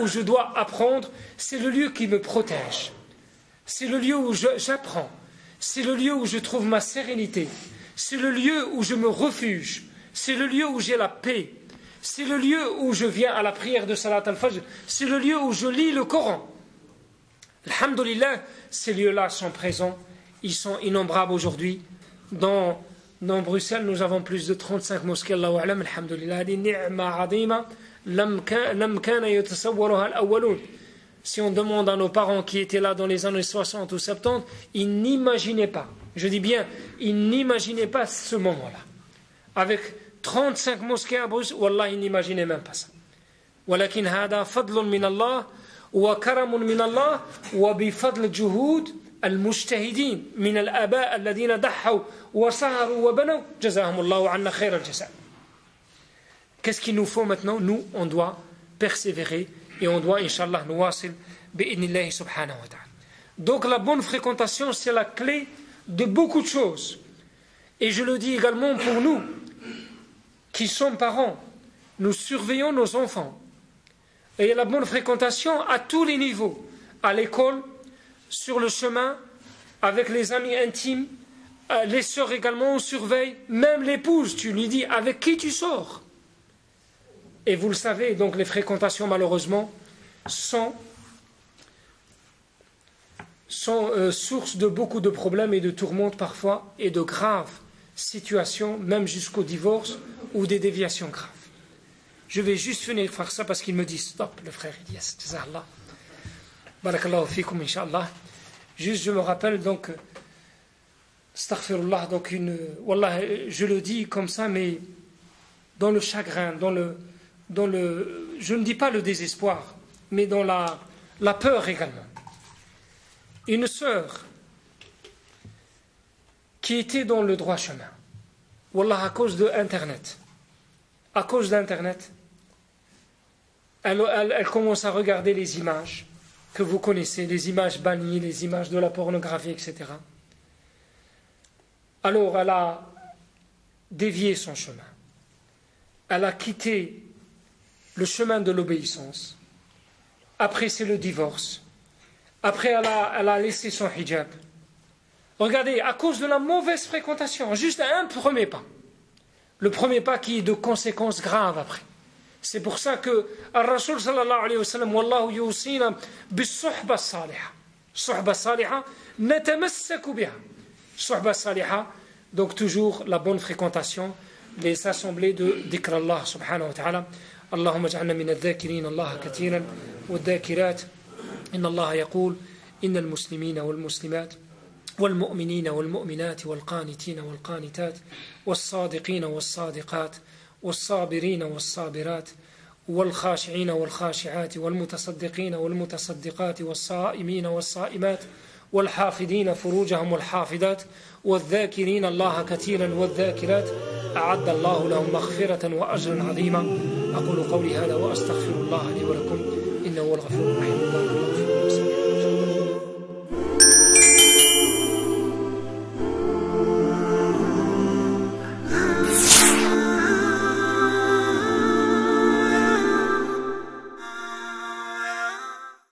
où je dois apprendre. C'est le lieu qui me protège. C'est le lieu où j'apprends. C'est le lieu où je trouve ma sérénité. C'est le lieu où je me refuge. C'est le lieu où j'ai la paix. C'est le lieu où je viens à la prière de Salat al-Fajr. C'est le lieu où je lis le Coran. Alhamdulillah, ces lieux-là sont présents. Ils sont innombrables aujourd'hui. Dans Bruxelles, nous avons plus de 35 mosquées. Allahu a'lam, alhamdulillah. Si on demande à nos parents qui étaient là dans les années 60 ou 70, ils n'imaginaient pas, je dis bien, ils n'imaginaient pas ce moment-là. Avec 35 mosquées à Bruxelles, wallah, ils n'imaginaient même pas ça. ولكن هذا فضل من الله وكرم من الله وبفضل جهود المجتهدين من الآباء الذين ضحوا وسهروا وبنوا جزاهم الله عنا خير الجزاء. Qu'est-ce qu'il nous faut maintenant? Nous, on doit persévérer et on doit, Inch'Allah, nous wasil bi'idnillahi subhanahu wa ta'ala. Donc la bonne fréquentation, c'est la clé de beaucoup de choses. Et je le dis également pour nous, qui sommes parents, nous surveillons nos enfants. Et la bonne fréquentation à tous les niveaux, à l'école, sur le chemin, avec les amis intimes, les sœurs également, on surveille, même l'épouse, tu lui dis avec qui tu sors. Et vous le savez, donc les fréquentations malheureusement sont source de beaucoup de problèmes et de tourmentes parfois, et de graves situations, même jusqu'au divorce ou des déviations graves. Je vais juste finir par ça parce qu'il me dit stop, le frère il dit yes, jazakallah. Barakallahu fikum, inshallah. Juste, je me rappelle donc, astaghfirullah, donc wallah, je le dis comme ça, mais dans le chagrin, je ne dis pas le désespoir, mais dans la peur également. Une sœur qui était dans le droit chemin, wallah, à cause de Internet. À cause d'Internet, elle commence à regarder les images que vous connaissez, les images bannies, les images de la pornographie, etc. alors elle a dévié son chemin. Elle a quitté le chemin de l'obéissance. Après, c'est le divorce. Après, elle a laissé son hijab. Regardez, à cause de la mauvaise fréquentation, juste un premier pas. Le premier pas qui est de conséquences graves après. C'est pour ça que Ar-Rasul sallallahu alayhi wa sallam, Wallahu yusina bis-suhba salihah. Suhba salihah, natamassaku biha. Suhba salihah, donc toujours la bonne fréquentation, les assemblées de dhikr Allah subhanahu wa ta'ala. اللهم اجعلنا من الذاكرين الله كثيرا والذاكرات إن الله يقول إن المسلمين والمسلمات والمؤمنين والمؤمنات والقانتين والقانتات والصادقين والصادقات والصابرين والصابرات والخاشعين والخاشعات والمتصدقين والمتصدقات والصائمين والصائمات والحافظين فروجهم والحافظات والذاكرين الله كثيرا والذاكرات أعد الله لهم مغفرة وأجرا عظيما. أقول قولي هذا وأستغفر الله لي ولكم إنه هو الغفور الرحيم.